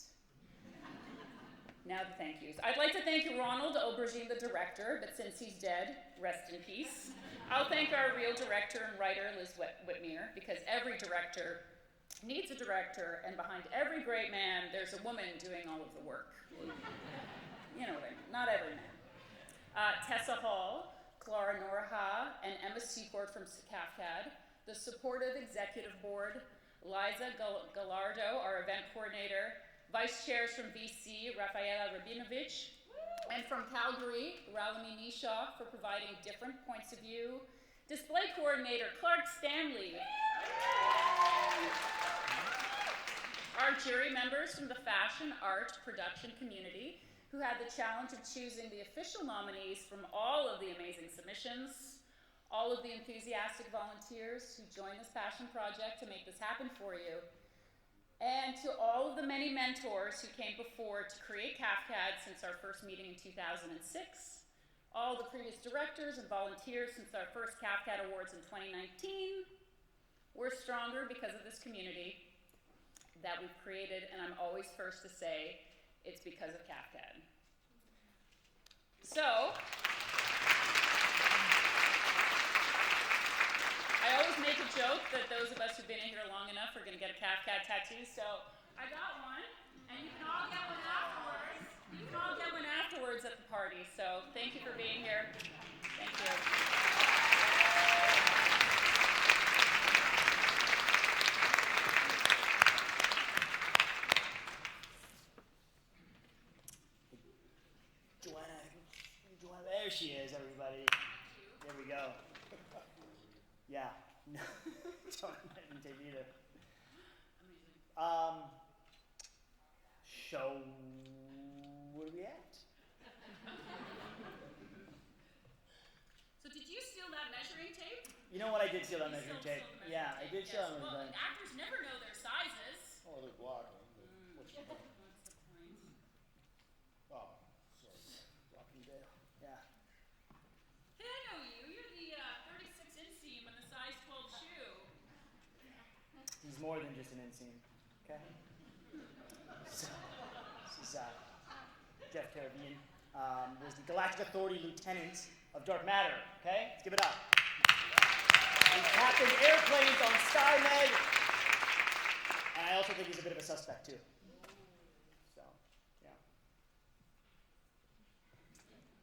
Now the thank yous. I'd like to thank Ronald Aubergine, the director, but since he's dead, rest in peace. I'll thank our real director and writer, Liz Whitmere, because every director needs a director, and behind every great man, there's a woman doing all of the work. You know what I mean, not every man. Tessa Hall, Clara Noraha, and Emma Seaport from CAFTCAD, the supportive executive board, Liza Gallardo, our event coordinator, vice chairs from BC, Rafaela Rabinovich, and from Calgary, Ralami Nisha, for providing different points of view, display coordinator, Clark Stanley, our jury members from the fashion, art, production community, who had the challenge of choosing the official nominees from all of the amazing submissions, all of the enthusiastic volunteers who joined this passion project to make this happen for you, and to all of the many mentors who came before to create CAFTCAD since our first meeting in 2006, all the previous directors and volunteers since our first CAFTCAD Awards in 2019, We're stronger because of this community that we've created, and I'm always first to say it's because of CAFTCAD. So, I always make a joke that those of us who've been in here long enough are going to get a CAFTCAD tattoo, so I got one, and you can all get one afterwards. You can all get one afterwards at the party, so thank you for being here. Thank you. Joanna, there she is, everybody. There we go. Yeah, no, I didn't take either. So, where are we at? So did you steal that measuring tape? You know what, I did steal that measuring tape. Yeah, I did steal that Well, measuring tape. actors never know their sizes. Oh, they're blocking. What's the point? What's the point? Oh, sorry. Walking Dale. Yeah. Hey, I know you. You're the 36 inseam and the size 12 shoe. He's more than just an inseam, okay? So, this is Jeff Caribbean. There's the Galactic Authority Lieutenant of Dark Matter, okay? Let's give it up. He's captained airplanes on Skymed, and I also think he's a bit of a suspect too. So, yeah.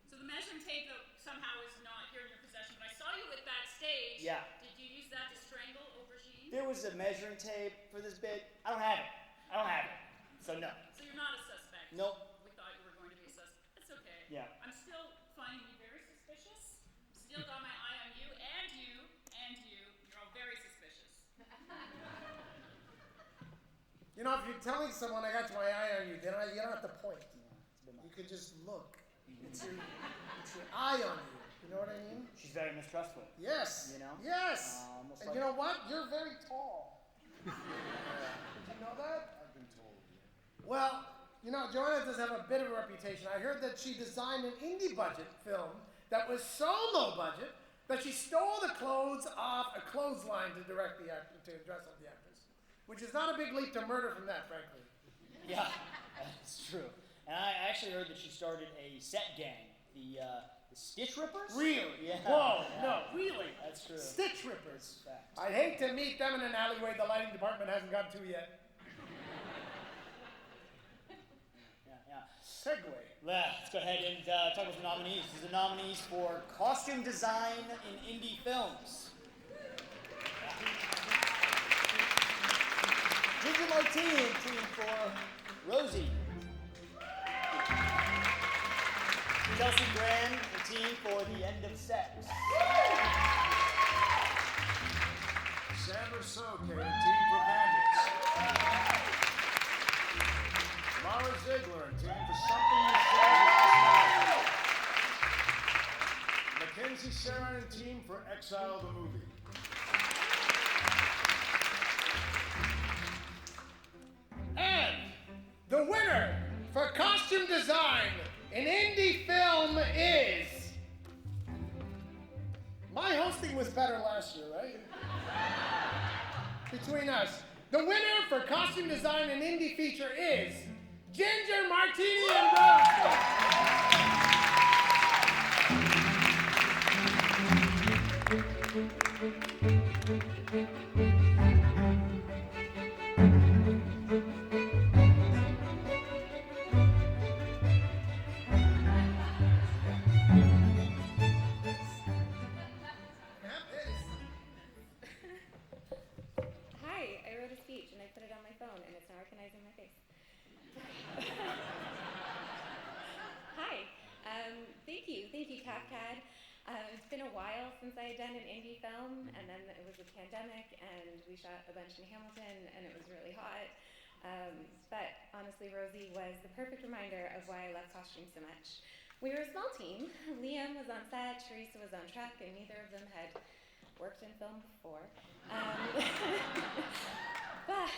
So the measuring tape though, somehow is not here in your possession, but I saw you at that stage. Yeah. Did you use that to strangle Aubergine? There was a measuring tape for this bit. I don't have it. So no. So you're not a suspect? Nope. We thought you were going to be a suspect. It's okay. Yeah. I'm still finding you very suspicious. Still got my eye on you, and you, and you. You're all very suspicious. You know, if you're telling someone I got my eye on you, then you don't have to point. You can just look. It's your eye on you. You know what I mean? She's very mistrustful. Yes. You know? Yes. Almost And like you know what? You're very tall. Did you know that? I've been told. Well, you know, Joanna does have a bit of a reputation. I heard that she designed an indie budget film that was so low budget that she stole the clothes off a clothesline to direct the actor, to dress up the actress. Which is not a big leap to murder from that, frankly. Yeah, that's true. And I actually heard that she started a set gang, the Stitch Rippers? Really? Yeah. Whoa, yeah. no, really? That's true. Stitch Rippers. Fact. I'd hate to meet them in an alleyway the lighting department hasn't gotten to yet. Yeah. Segway. Let's go ahead and talk about the nominees. These are the nominees for costume design in indie films. Ginger Martini, team for Rosie. Chelsea Grand, the team for The End of Sex. Sandra Soke, team for Bandits. Laura Ziegler, team for Something You Said Last Night. Mackenzie Saran, team for Exile the Movie. And the winner for costume design in indie film is... My hosting was better last year, right? Between us. The winner for costume design in indie feature is Ginger Martini and Hi, I wrote a speech and I put it on my phone and it's now recognizing my face. Hi, thank you CAFTCAD. It's been a while since I had done an indie film, and then it was a pandemic and we shot a bunch in Hamilton and it was really hot. But honestly, Rosie was the perfect reminder of why I love costumes so much. We were a small team. Liam was on set, Teresa was on track, and neither of them had worked in film before. But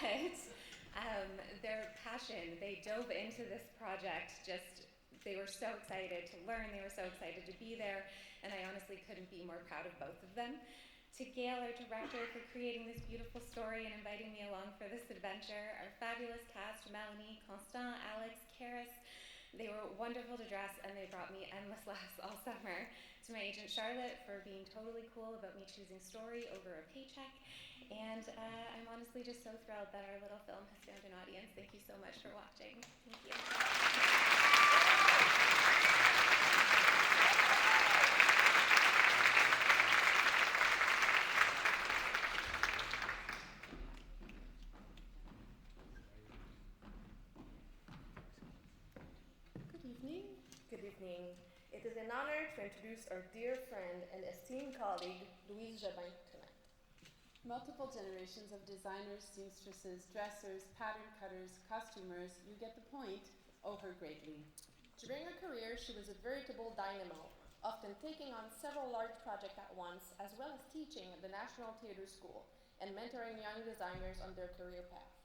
their passion, they dove into this project they were so excited to learn, they were so excited to be there, and I honestly couldn't be more proud of both of them. To Gail, our director, for creating this beautiful story and inviting me along for this adventure. Our fabulous cast, Melanie, Constant, Alex, Karis. They were wonderful to dress and they brought me endless laughs all summer. To my agent, Charlotte, for being totally cool about me choosing story over a paycheck. And I'm honestly just so thrilled that our little film has found an audience. Thank you so much for watching. Thank you. Good evening. It is an honor to introduce our dear friend and esteemed colleague, Louise Jobin, tonight. Multiple generations of designers, seamstresses, dressers, pattern cutters, costumers, you get the point, owe her greatly. During her career, she was a veritable dynamo, often taking on several large projects at once, as well as teaching at the National Theatre School and mentoring young designers on their career path.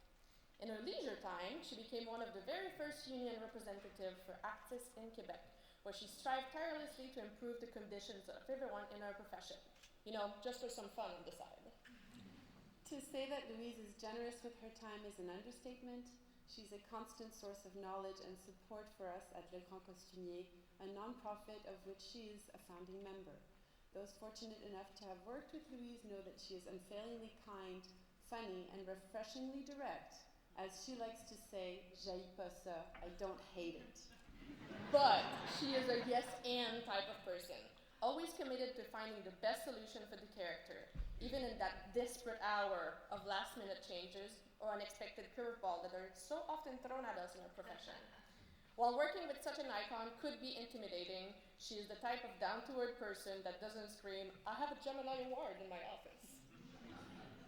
In her leisure time, she became one of the very first union representatives for artists in Quebec, where she strived tirelessly to improve the conditions of everyone in her profession. You know, just for some fun on the side. To say that Louise is generous with her time is an understatement. She's a constant source of knowledge and support for us at Le Grand Costumier, a non-profit of which she is a founding member. Those fortunate enough to have worked with Louise know that she is unfailingly kind, funny, and refreshingly direct. As she likes to say, j'haïs pas ça, I don't hate it. But she is a yes and type of person, always committed to finding the best solution for the character, even in that desperate hour of last minute changes or unexpected curveball that are so often thrown at us in our profession. While working with such an icon could be intimidating, she is the type of down-to-earth person that doesn't scream, I have a Gemini Award in my office.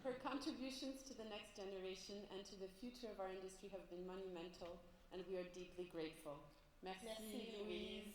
Her contributions to the next generation and to the future of our industry have been monumental, and we are deeply grateful. Merci, Louise.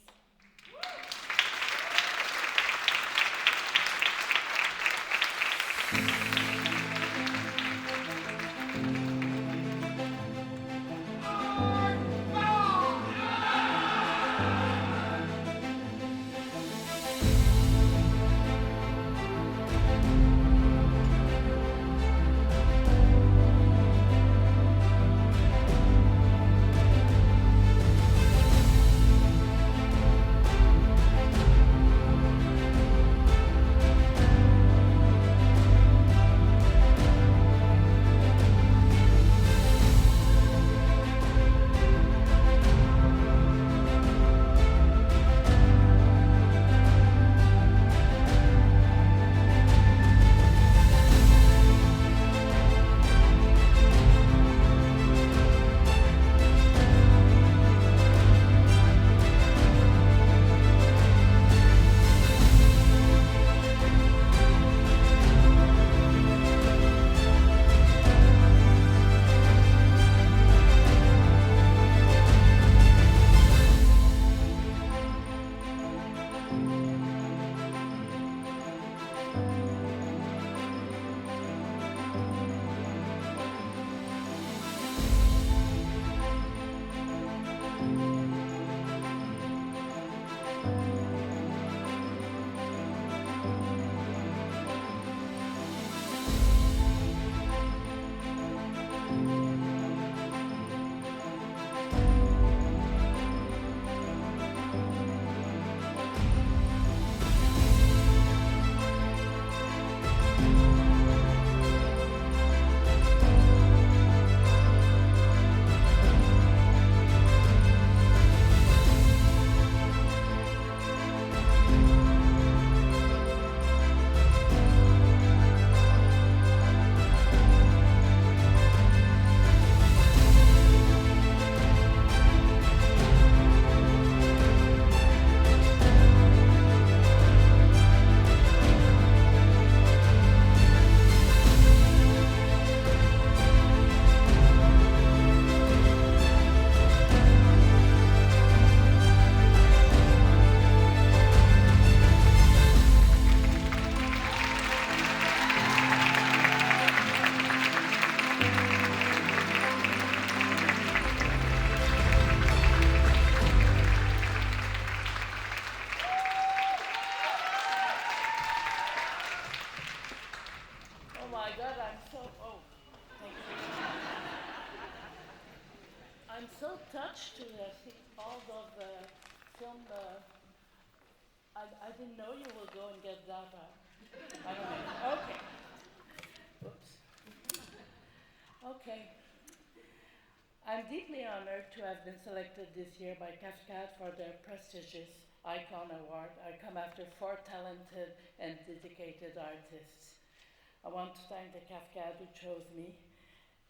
I'm so touched to see all of the film. I didn't know you will go and get that. I don't know. Okay. Oops. Okay. I'm deeply honored to have been selected this year by CAFTCAD for their prestigious Icon Award. I come after 4 talented and dedicated artists. I want to thank the CAFTCAD who chose me,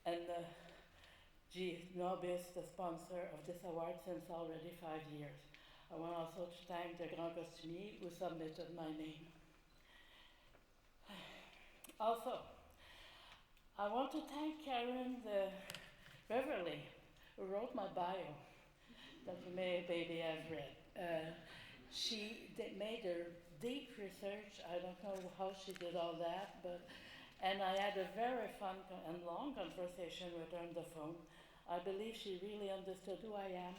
and Nobis, the sponsor of this award since already 5 years. I want also to thank the Grand Costumier who submitted my name. Also, I want to thank Karen Beverly, who wrote my bio that you may maybe have read. She made a deep research. I don't know how she did all that, and I had a very fun and long conversation with her on the phone. I believe she really understood who I am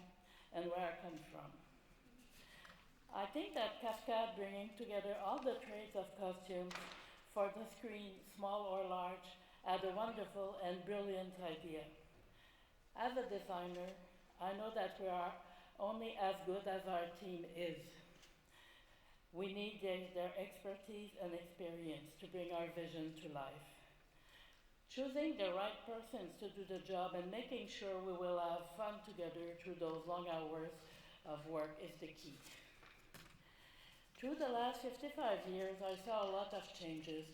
and where I come from. I think that CAFTCAD, bringing together all the trades of costumes for the screen, small or large, had a wonderful and brilliant idea. As a designer, I know that we are only as good as our team is. We need their expertise and experience to bring our vision to life. Choosing the right persons to do the job and making sure we will have fun together through those long hours of work is the key. Through the last 55 years, I saw a lot of changes.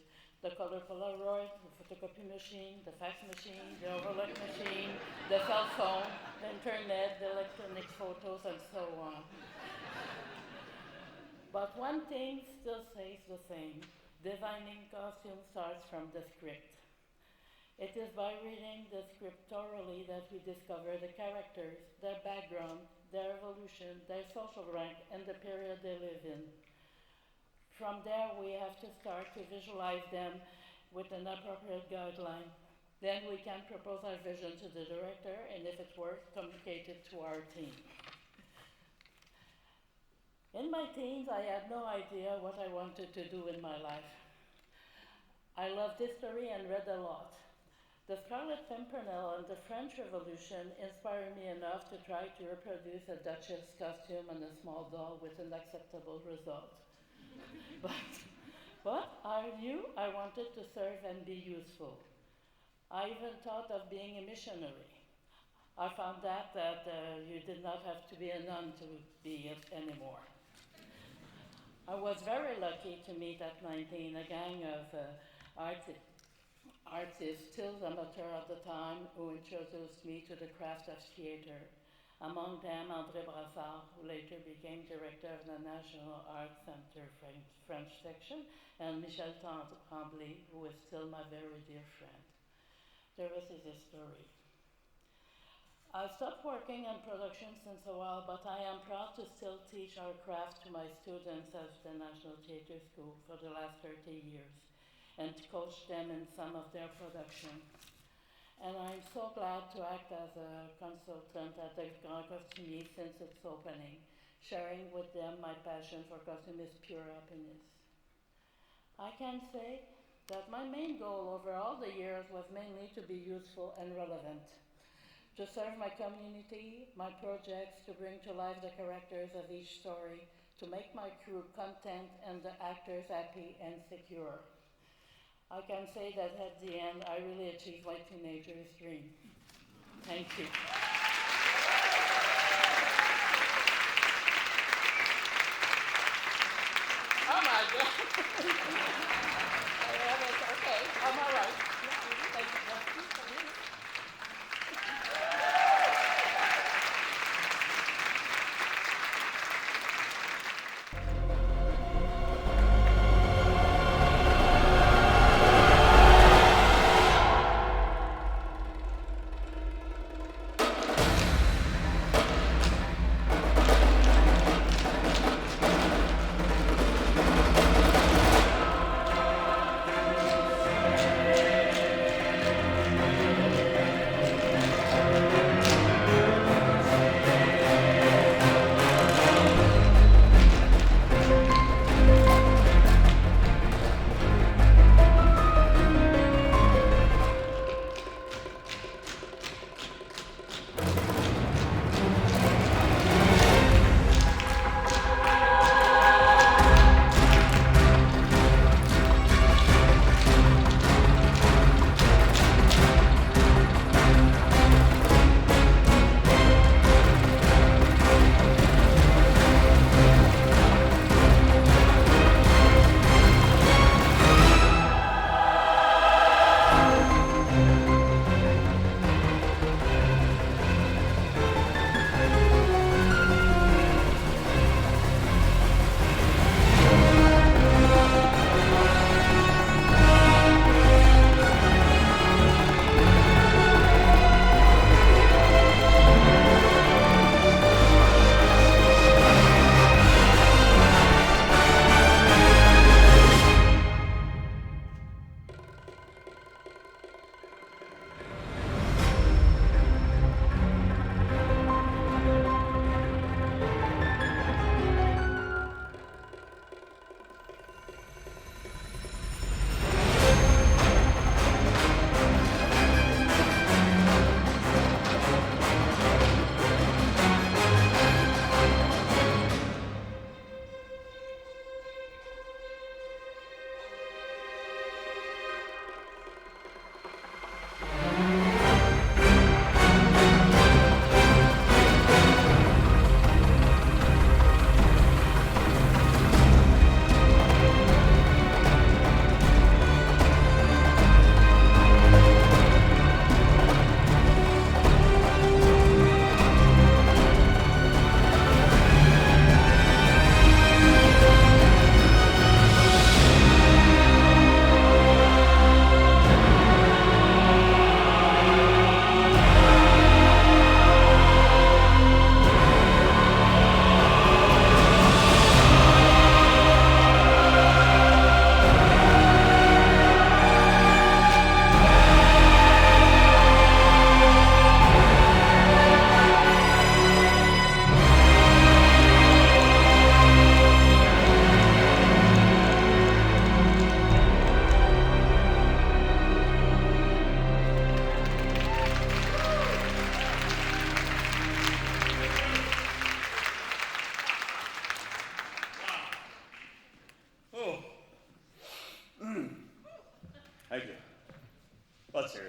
The color Polaroid, the photocopy machine, the fax machine, the overlock machine, the cell phone, the internet, the electronic photos, and so on. But one thing still stays the same. Designing costumes starts from the script. It is by reading the script thoroughly that we discover the characters, their background, their evolution, their social rank, and the period they live in. From there, we have to start to visualize them with an appropriate guideline. Then we can propose our vision to the director, and if it works, communicate it to our team. In my teens, I had no idea what I wanted to do in my life. I loved history and read a lot. The Scarlet Pimpernel and the French Revolution inspired me enough to try to reproduce a Duchess costume on a small doll with an acceptable result. But I knew I wanted to serve and be useful. I even thought of being a missionary. I found that you did not have to be a nun to be it anymore. I was very lucky to meet at 19 a gang of artists, still amateur at the time, who introduced me to the craft of theater. Among them, André Brassard, who later became director of the National Arts Center French section, and Michel Tremblay, who is still my very dear friend. The rest is history. I stopped working on production since a while, but I am proud to still teach our craft to my students at the National Theatre School for the last 30 years and to coach them in some of their productions. And I'm so glad to act as a consultant at the Grand Costumier since its opening. Sharing with them my passion for costume is pure happiness. I can say that my main goal over all the years was mainly to be useful and relevant, to serve my community, my projects, to bring to life the characters of each story, to make my crew content and the actors happy and secure. I can say that at the end, I really achieved my teenager's dream. Thank you. Oh my God. Okay, I'm all right. Thank you.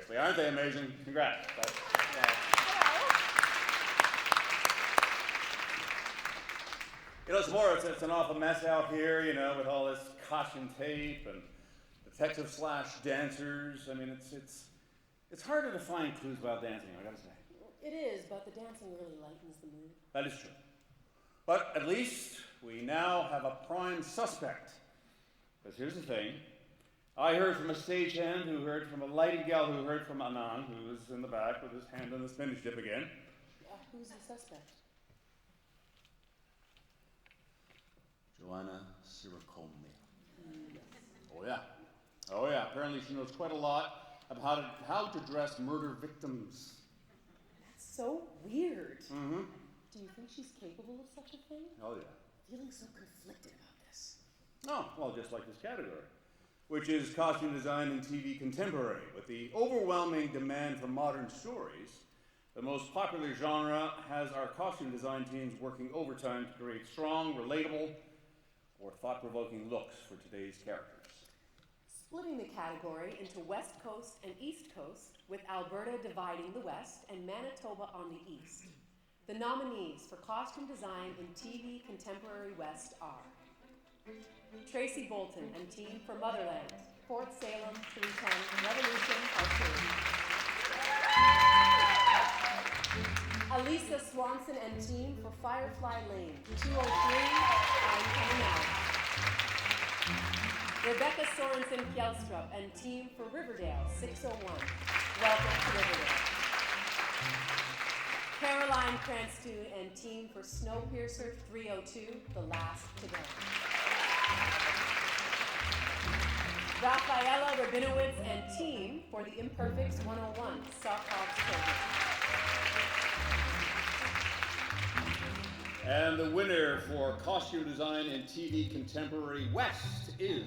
seriously, aren't they amazing? Congrats. You know, it's an awful mess out here, you know, with all this caution tape and detective slash dancers. I mean, it's harder to find clues while dancing, I gotta say. It is, but the dancing really lightens the mood. That is true. But at least we now have a prime suspect. Because here's the thing. I heard from a stagehand who heard from a lighting gal who heard from Anand, who was in the back with his hand on the spinach dip again. Who's the suspect? Joanna Siricomi. Oh yeah. Oh yeah. Apparently she knows quite a lot about how to dress murder victims. That's so weird. Mm-hmm. Do you think she's capable of such a thing? Oh yeah. Feeling so conflicted about this. Oh, well, just like this category, which is costume design and TV contemporary. With the overwhelming demand for modern stories, the most popular genre has our costume design teams working overtime to create strong, relatable, or thought-provoking looks for today's characters. Splitting the category into West Coast and East Coast, with Alberta dividing the West and Manitoba on the East. The nominees for costume design in TV Contemporary West are Tracy Bolton and team for Motherland, Fort Salem 310 Revolution Cartoon. Alisa Swanson and team for Firefly Lane 203 I'm Coming Out. Rebecca Sorensen Kjelstrup and team for Riverdale 601 Welcome to Riverdale. Caroline Cranstoun and team for Snowpiercer 302 The Last to Go. Rafaela Rabinowitz and team for The Imperfects 101 Softhogs Children. And the winner for costume design in TV Contemporary West is...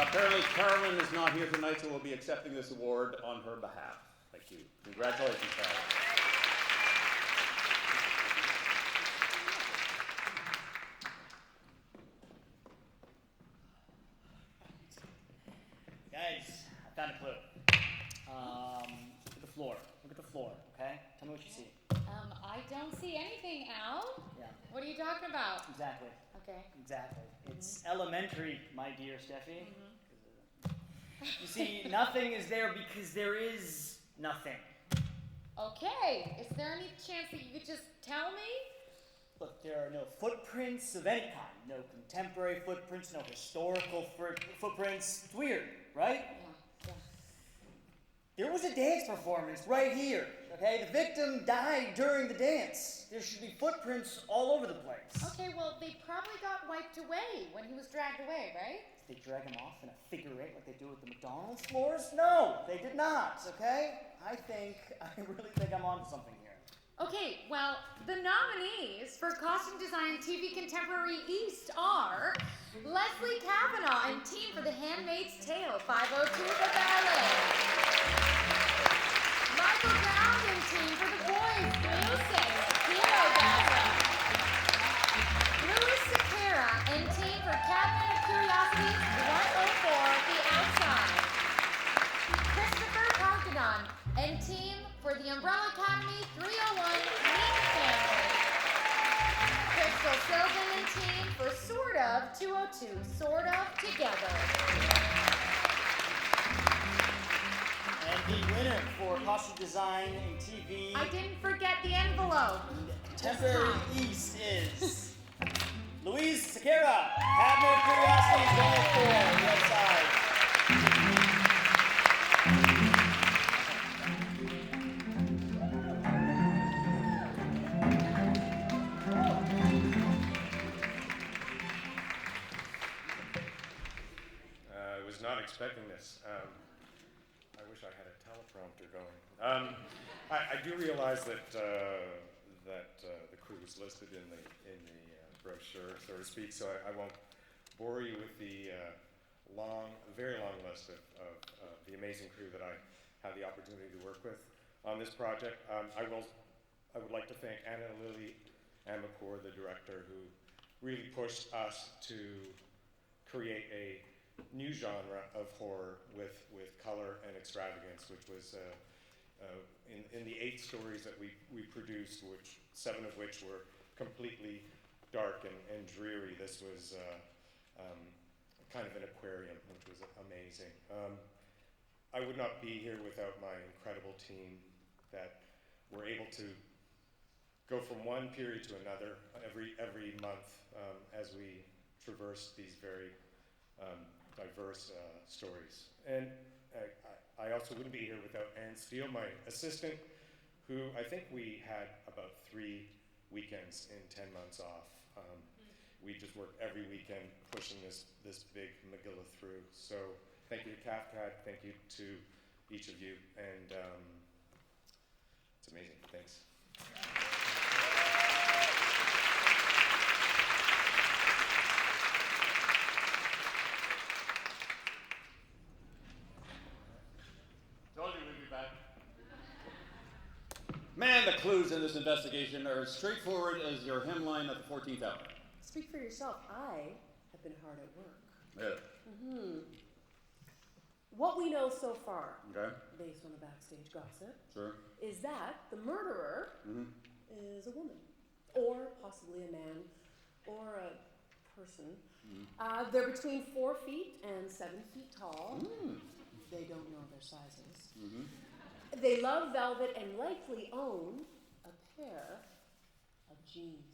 Apparently Carolyn is not here tonight, so we'll be accepting this award on her behalf. Thank you. Congratulations, Carolyn. Guys, I found a clue. Look at the floor. Look at the floor, okay? Tell me what you see. I don't see anything, Al. Yeah. What are you talking about? Exactly. Okay. Exactly. It's elementary, my dear Steffi. You see, nothing is there because there is nothing. Okay. Is there any chance that you could just tell me? Look, there are no footprints of any kind. No contemporary footprints, no historical footprints. It's weird, right? Yeah. There was a dance performance right here, okay? The victim died during the dance. There should be footprints all over the place. Okay, well, they probably got wiped away when he was dragged away, right? Did they drag him off in a figure eight like they do with the McDonald's floors? No, they did not, okay? I really think I'm onto something here. Okay, well, the nominees for Costume Design TV Contemporary East are Leslie Kavanaugh and team for The Handmaid's Tale 502 The Ballet. Michael Brown and team for The Boys 306 Kilo Gasm. Louis Sequeira and team for Cabinet of Curiosities 104 The Outside. Christopher Conkanon and team for The Umbrella Academy 301 Mean Family. Crystal Sylvan and team for Sort of 202 Sort of Together. And the winner for costume design in TV I didn't forget the envelope. Contemporary East is Louise Sequeira, Cabinet of Curiosities 104 The Outside. I was not expecting this. I wish I had a teleprompter going. I do realize that the crew is listed in the brochure, so to speak. So I won't bore you with the very long list of the amazing crew that I had the opportunity to work with. on this project. I would like to thank Anna Lily Amapour, the director, who really pushed us to create a new genre of horror with color and extravagance, which was in the 8 stories that we produced, 7 of which were completely dark and dreary. This was kind of an aquarium, which was amazing. I would not be here without my incredible team that were able to go from one period to another every month as we traverse these very diverse stories. And I also wouldn't be here without Anne Steele, my assistant, who I think we had about 3 weekends in 10 months off. We just worked every weekend pushing this big Megillah through. So thank you to CAFTCAD, thank you to each of you, and it's amazing. Thanks. Told you we'd be back. Man, the clues in this investigation are as straightforward as your hemline at the 14th hour. Speak for yourself. I have been hard at work. Yeah. What we know so far, Okay. based on the backstage gossip, Sure. is that the murderer is a woman, or possibly a man, or a person. They're between 4 feet and 7 feet tall. They don't know their sizes. They love velvet and likely own a pair of jeans.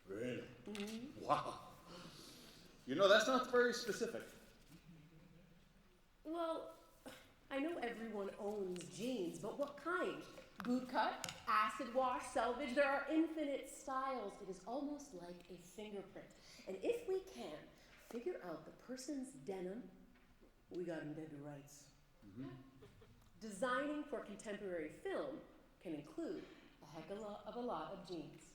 Really? Wow. You know, that's not very specific. Well, I know everyone owns jeans, but what kind? Boot cut, acid wash, selvage, there are infinite styles. It is almost like a fingerprint. And if we can figure out the person's denim, we got him dead to rights. Designing for contemporary film can include a heck of a lot of jeans.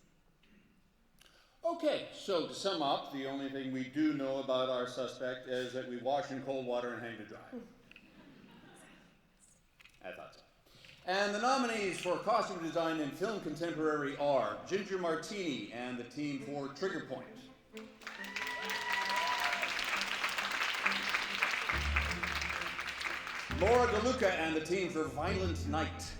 Okay, so to sum up, the only thing we do know about our suspect is that we wash in cold water and hang to dry. I thought so. And the nominees for costume design in film contemporary are Ginger Martini and the team for Trigger Point. Laura DeLuca and the team for Violent Night.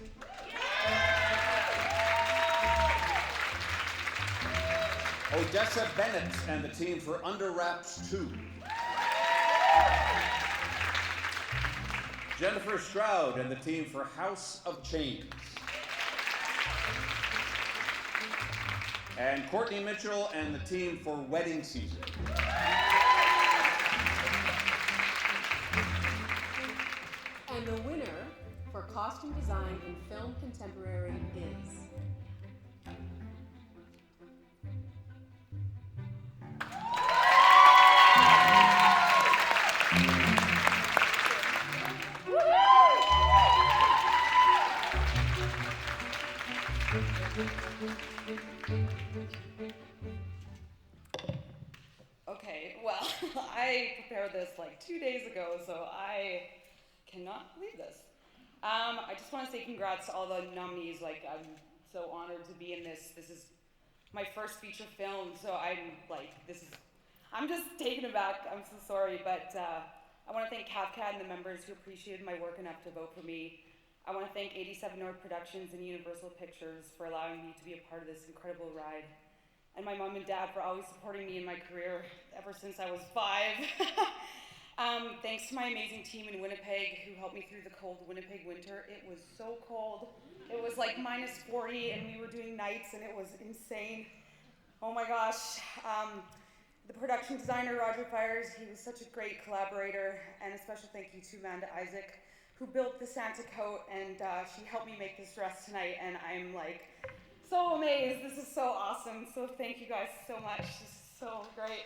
Odessa Bennett and the team for Under Wraps 2. Jennifer Stroud and the team for House of Chains. And Courtney Mitchell and the team for Wedding Season. And the winner for costume design in film contemporary is... Okay, well, I prepared this like 2 days ago, so I cannot believe this. I just want to say congrats to all the nominees. Like, I'm so honored to be in this. This is my first feature film, so I'm just taken aback. I'm so sorry, but I want to thank CAFTCAD and the members who appreciated my work enough to vote for me. I want to thank 87 North Productions and Universal Pictures for allowing me to be a part of this incredible ride. And my mom and dad for always supporting me in my career ever since I was 5. Thanks to my amazing team in Winnipeg who helped me through the cold Winnipeg winter. It was so cold. It was like -40 and we were doing nights and it was insane. Oh my gosh. The production designer, Roger Fires, he was such a great collaborator, and a special thank you to Amanda Isaac, who built the Santa coat, and she helped me make this dress tonight, and I'm like so amazed. This is so awesome. So thank you guys so much. This is so great.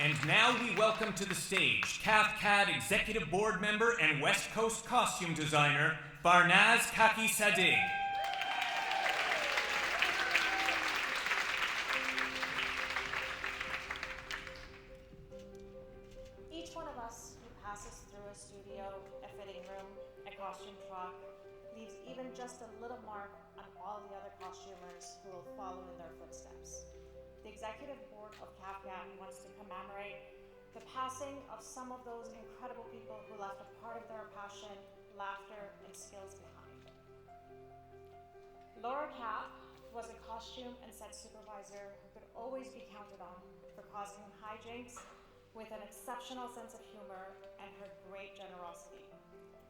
And now we welcome to the stage CAFTCAD Executive Board Member and West Coast Costume Designer, Farnaz Kaki Sadig. passes through a studio, a fitting room, a costume truck, leaves even just a little mark on all the other costumers who will follow in their footsteps. The executive board of CAFTCAD wants to commemorate the passing of some of those incredible people who left a part of their passion, laughter, and skills behind. Laura Cap was a costume and set supervisor who could always be counted on for causing hijinks with an exceptional sense of humor and her great generosity.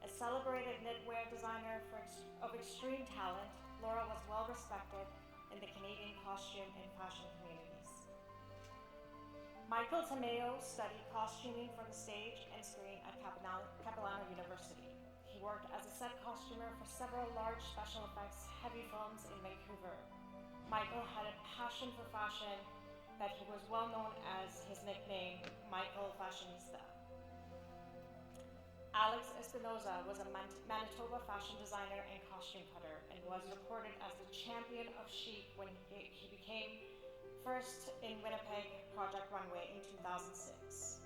A celebrated knitwear designer of extreme talent, Laura was well respected in the Canadian costume and fashion communities. Michael Tomeo studied costuming for the stage and screen at Capilano University. He worked as a set costumer for several large special effects heavy films in Vancouver. Michael had a passion for fashion that he was well known as his nickname, Michael Fashionista. Alex Espinoza was a Manitoba fashion designer and costume cutter and was reported as the champion of chic when he became first in Winnipeg Project Runway in 2006.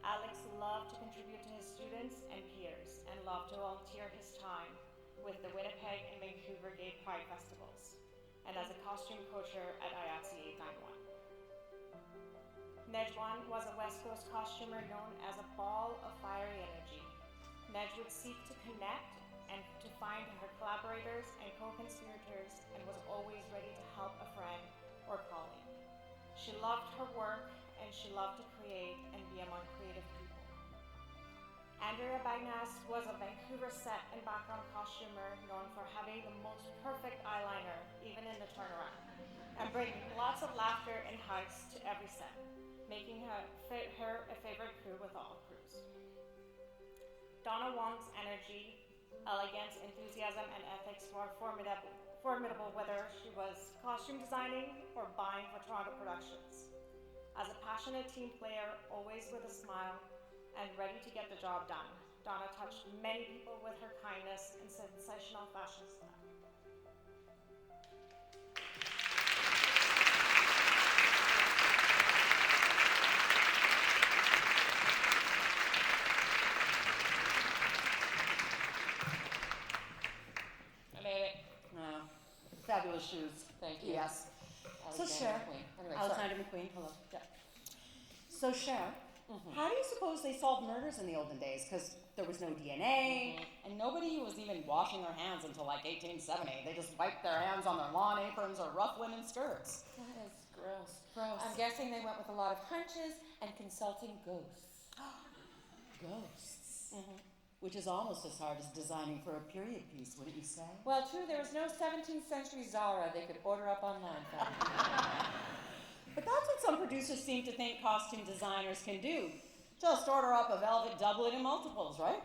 Alex loved to contribute to his students and peers and loved to volunteer his time with the Winnipeg and Vancouver Gay Pride Festivals and as a costume coacher at IATSE 891. Nejwan was a West Coast costumer known as a ball of fiery energy. Nej would seek to connect and to find her collaborators and co-conspirators and was always ready to help a friend or colleague. She loved her work and she loved to create and be among creative people. Andrea Bagnas was a Vancouver set and background costumer known for having the most perfect eyeliner, even in the turnaround, and bringing lots of laughter and hugs to every set, making her a favorite crew with all crews. Donna Wong's energy, elegance, enthusiasm, and ethics were formidable whether she was costume designing or buying for Toronto Productions. As a passionate team player, always with a smile, and ready to get the job done, Donna touched many people with her kindness and sensational fashion style. Fabulous shoes. Thank you. Yes. Alexander So Cher, McQueen. Anyway, Alexander sorry. McQueen, hello. Yeah. So Cher, how do you suppose they solved murders in the olden days? Because there was no DNA, and nobody was even washing their hands until like 1870. They just wiped their hands on their lawn aprons or rough linen skirts. That is gross. Gross. I'm guessing they went with a lot of hunches and consulting ghosts. Ghosts. Which is almost as hard as designing for a period piece, wouldn't you say? Well, true, there was no 17th century Zara they could order up online from. But that's what some producers seem to think costume designers can do. Just order up a velvet doublet in multiples, right?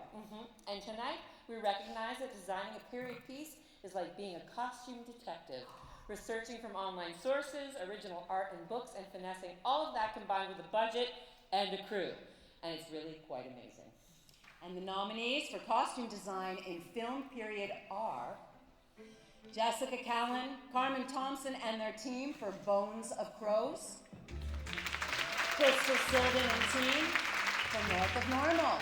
And tonight, we recognize that designing a period piece is like being a costume detective, researching from online sources, original art and books, and finessing all of that combined with a budget and a crew. And it's really quite amazing. And the nominees for costume design in film period are Jessica Callan, Carmen Thompson and their team for Bones of Crows, Crystal Sylvan and team for North of Normal.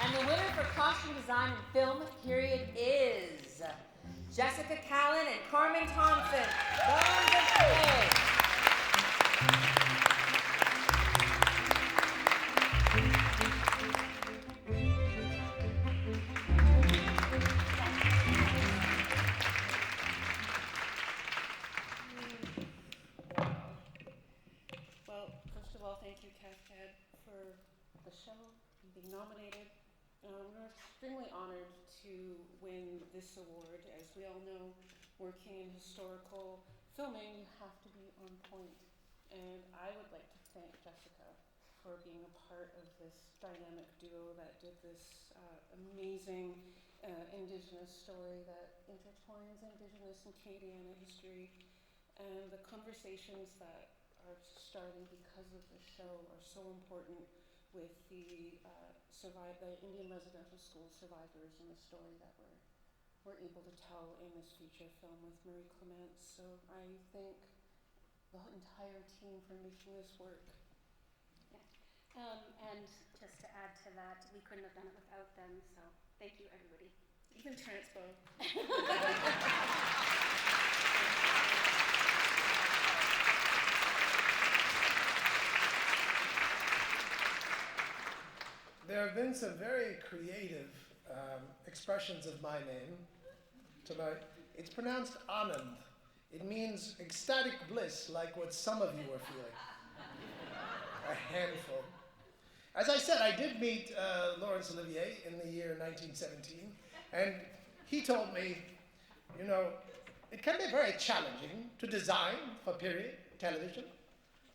And the winner for costume design in film period is Jessica Callan and Carmen Thompson, Bones of Crows. Well, first of all, thank you, CAFTCAD, for the show and being nominated. We're extremely honored to win this award. As we all know, working in historical filming, you have to be on point. And I would like to thank Jessica for being a part of this dynamic duo that did this amazing Indigenous story that intertwines Indigenous and Canadian history. And the conversations that are starting because of the show are so important with the Indian residential school survivors and the story that we're able to tell in this feature film with Marie Clement. So I thank the entire team for making this work. And just to add to that, we couldn't have done it without them, so thank you, everybody. Even transpo. There have been some very creative expressions of my name tonight. It's pronounced Anand. It means ecstatic bliss, like what some of you are feeling. A handful. As I said, I did meet Laurence Olivier in the year 1917, and he told me, you know, it can be very challenging to design for period television.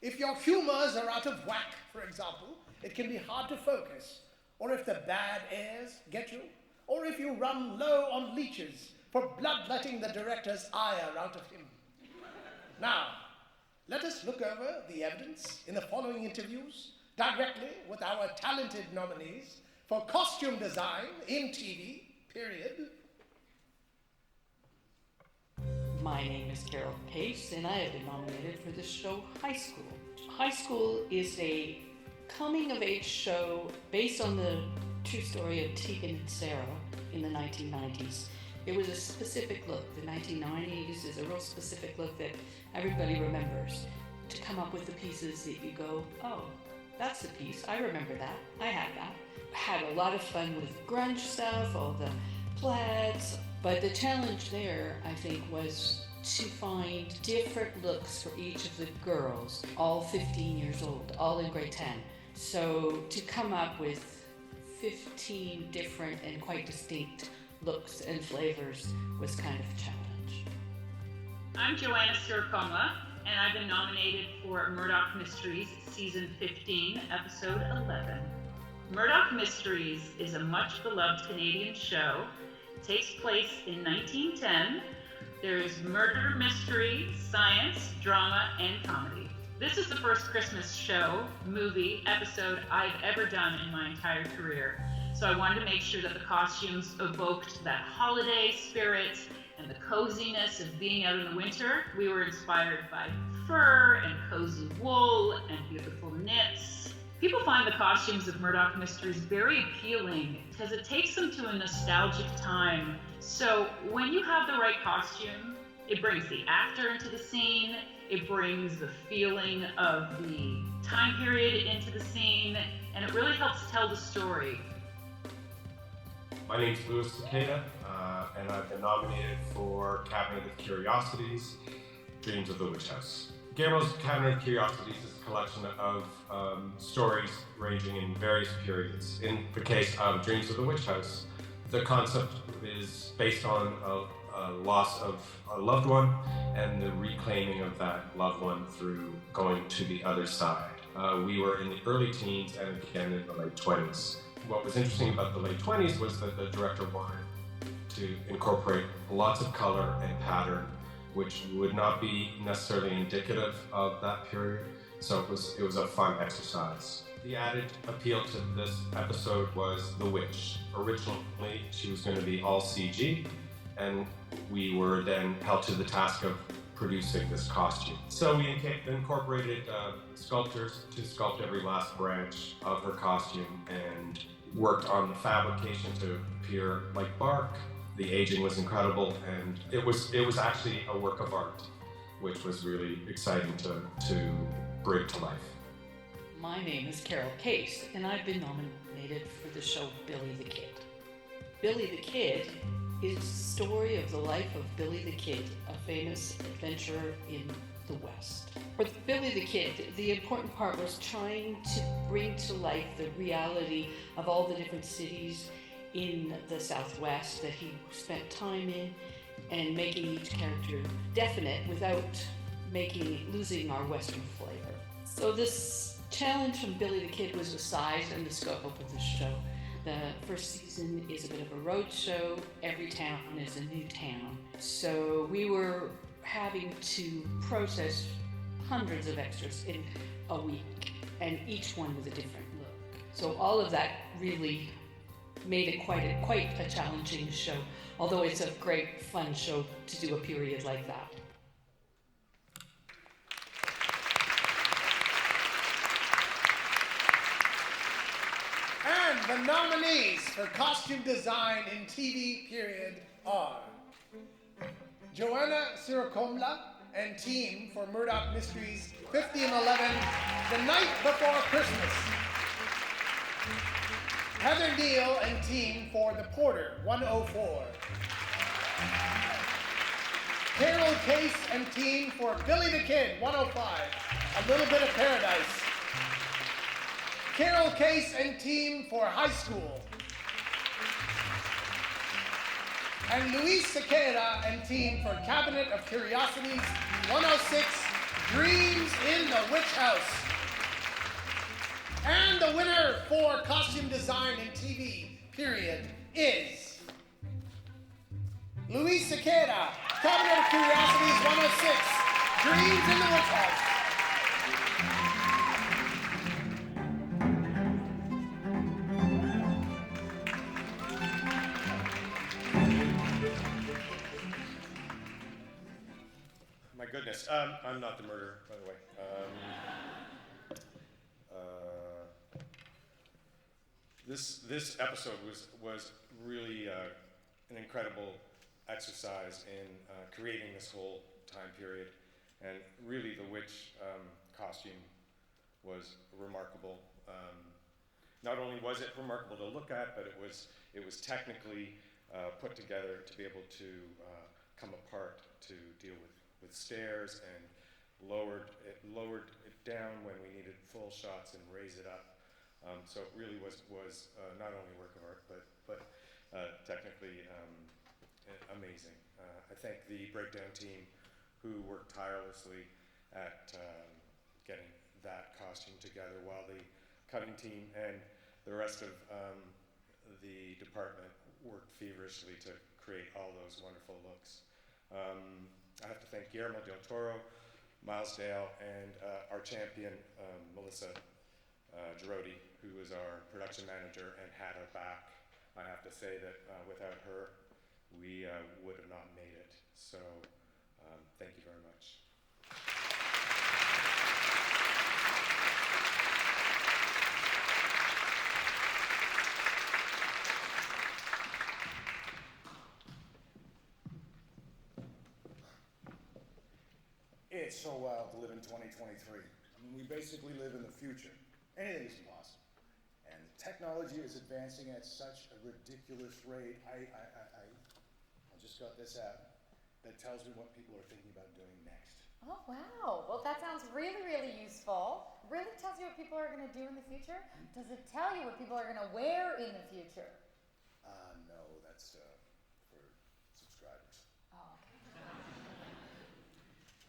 If your humors are out of whack, for example, it can be hard to focus, or if the bad airs get you, or if you run low on leeches for bloodletting the director's ire out of him. Now, let us look over the evidence in the following interviews directly with our talented nominees for costume design in TV, period. My name is Carol Case, and I have been nominated for the show High School. High School is a coming-of-age show based on the true story of Tegan and Sarah in the 1990s. It was a specific look. The 1990s is a real specific look that everybody remembers. To come up with the pieces that you go, oh, that's the piece. I remember that. I had that. Had a lot of fun with grunge stuff, all the plaids. But the challenge there, I think, was to find different looks for each of the girls, all 15 years old, all in grade 10. So to come up with 15 different and quite distinct looks and flavors was kind of a challenge. I'm Joanna Sircoma, and I've been nominated for Murdoch Mysteries Season 15, Episode 11. Murdoch Mysteries is a much-beloved Canadian show. It takes place in 1910. There's murder, mystery, science, drama, and comedy. This is the first Christmas show, movie, episode I've ever done in my entire career. So I wanted to make sure that the costumes evoked that holiday spirit and the coziness of being out in the winter. We were inspired by fur and cozy wool and beautiful knits. People find the costumes of Murdoch Mysteries very appealing because it takes them to a nostalgic time. So when you have the right costume, it brings the actor into the scene, it brings the feeling of the time period into the scene, and it really helps tell the story. My name's Louis Takeda, and I've been nominated for Cabinet of Curiosities, Dreams of the Witch House. Guillermo's Cabinet of Curiosities is a collection of stories ranging in various periods. In the case of Dreams of the Witch House, the concept is based on a loss of a loved one and the reclaiming of that loved one through going to the other side. We were in the early teens and again in the late 20s. What was interesting about the late 20s was that the director wanted to incorporate lots of color and pattern, which would not be necessarily indicative of that period. So it was a fun exercise. The added appeal to this episode was the witch. Originally, she was going to be all CG, and we were then held to the task of producing this costume. So we incorporated sculptors to sculpt every last branch of her costume and worked on the fabrication to appear like bark. The aging was incredible, and it was actually a work of art, which was really exciting to bring to life. My name is Carol Case, and I've been nominated for the show Billy the Kid. Billy the Kid is the story of the life of Billy the Kid, a famous adventurer in the West. For Billy the Kid, the important part was trying to bring to life the reality of all the different cities in the Southwest that he spent time in, and making each character definite without losing our Western flavor. So this challenge from Billy the Kid was the size and the scope of the show. The first season is a bit of a road show. Every town is a new town. So we were having to process hundreds of extras in a week, and each one with a different look. So all of that really made it quite a challenging show, although it's a great fun show to do a period like that. The nominees for costume design in TV period are Joanna Sirakomla and team for Murdoch Mysteries 50 and 11, The Night Before Christmas. Heather Neal and team for The Porter 104. Carol Case and team for Billy the Kid 105, A Little Bit of Paradise. Carol Case and team for High School. And Luis Sequeira and team for Cabinet of Curiosities 106, Dreams in the Witch House. And the winner for costume design in TV period is Luis Sequeira, Cabinet of Curiosities 106, Dreams in the Witch House. My goodness, I'm not the murderer, by the way. This episode was really an incredible exercise in creating this whole time period, and really the witch costume was remarkable. Not only was it remarkable to look at, but it was technically put together to be able to come apart to deal with stairs, and lowered it down when we needed full shots and raise it up. So it really was not only a work of art, but technically amazing. I thank the breakdown team who worked tirelessly at getting that costume together, while the cutting team and the rest of the department worked feverishly to create all those wonderful looks. I have to thank Guillermo del Toro, Miles Dale, and our champion, Melissa Girodi, who was our production manager and had our back. I have to say that without her, we would have not made it. So thank you very much. It's so wild to live in 2023. I mean, we basically live in the future. Anything is possible. And technology is advancing at such a ridiculous rate. I just got this app that tells me what people are thinking about doing next. Oh, wow. Well, that sounds really, really useful. Really tells you what people are going to do in the future? Does it tell you what people are going to wear in the future? No, that's for subscribers. Oh, okay.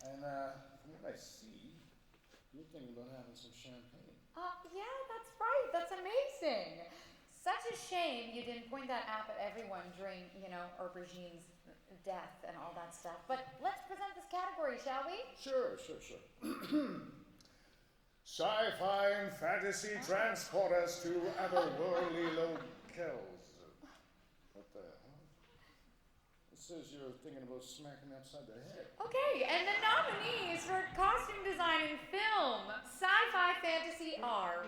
And from what I see, you're thinking about having some champagne. Yeah, that's right. That's amazing. Such a shame you didn't point that app at everyone during, Aubergine's death and all that stuff. But let's present this category, shall we? Sure. Sci-fi and fantasy transport us to otherworldly locales. What the hell? It says you're thinking about smacking me upside the head. Okay, and the nominees for costume design in film, sci-fi fantasy are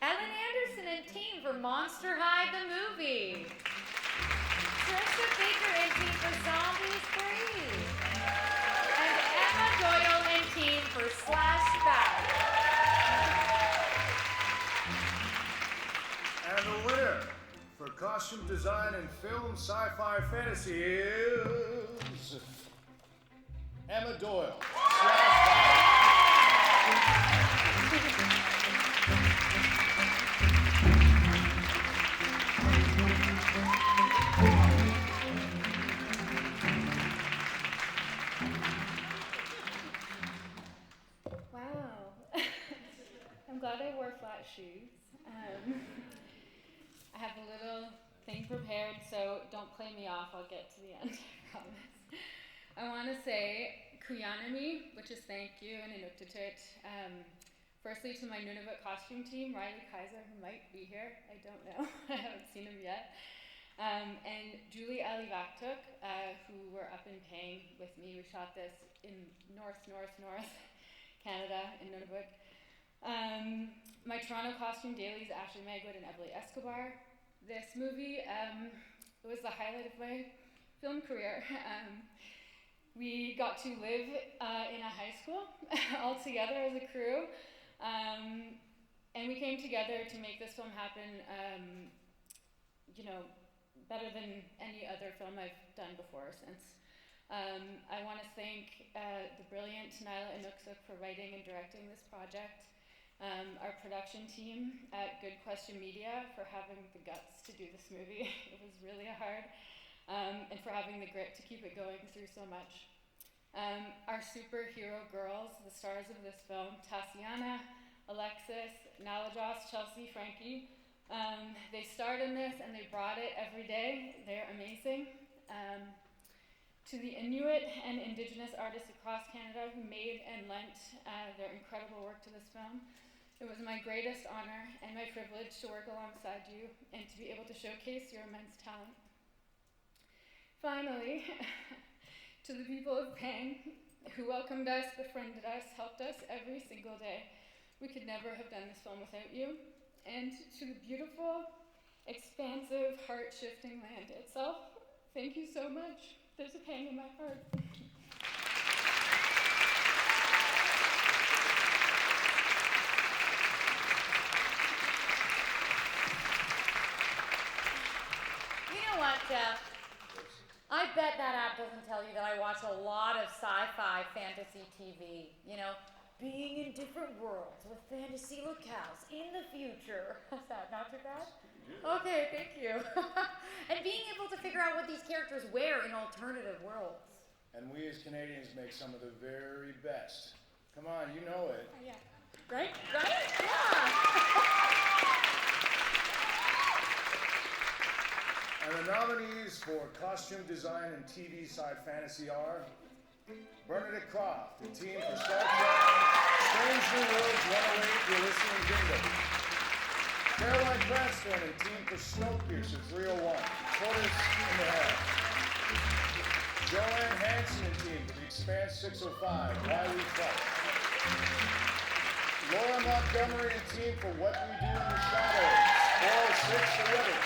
Ellen Anderson and team for Monster High the movie, Trisha Baker and team for Zombies 3, and Emma Doyle and team for Slash Back. And the winner for costume design in film sci-fi fantasy is Emma Doyle. Wow. I'm glad I wore flat shoes. I have a little thing prepared, so don't play me off. I'll get to the end, I promise. I want to say Kuyanami, which is thank you, and Inuktitut. Firstly, to my Nunavut costume team, Riley Kaiser, who might be here. I don't know. I haven't seen him yet. And Julie Alivaktuk, who were up in Pang with me. We shot this in north Canada, in Nunavut. my Toronto costume dailies, Ashley Magwood and Emily Escobar. This movie, it was the highlight of my film career. We got to live in a high school all together as a crew, and we came together to make this film happen, you know, better than any other film I've done before since. I want to thank the brilliant Nyla Inuksook for writing and directing this project, our production team at Good Question Media for having the guts to do this movie. It was really hard, and for having the grit to keep it going through so much. Our superhero girls, the stars of this film, Tatiana, Alexis, Nalajas, Chelsea, Frankie, they starred in this and they brought it every day. They're amazing. To the Inuit and Indigenous artists across Canada who made and lent their incredible work to this film, it was my greatest honor and my privilege to work alongside you and to be able to showcase your immense talent. Finally, to the people of Pang who welcomed us, befriended us, helped us every single day. We could never have done this film without you. And to the beautiful, expansive, heart-shifting land itself, thank you so much. There's a pang in my heart. You know what, Jeff? I bet that app doesn't tell you that I watch a lot of sci-fi fantasy TV. You know, being in different worlds with fantasy locales in the future. Is that not too bad? Okay, thank you. And being able to figure out what these characters wear in alternative worlds. And we as Canadians make some of the very best. Come on, you know it. Yeah. Right? Right? Yeah. And the nominees for costume design and TV side fantasy are Bernadette Croft, the team for Star Trek, Strange New Worlds 108, The Elysian Kingdom. Caroline Cranston and team for Snowpiercer 301, Tortoise in the Hair. Joanne Hansen and team for The Expanse 605, Why We Fight. Laura Montgomery and team for What We Do in the Shadows, 406 The Wedding.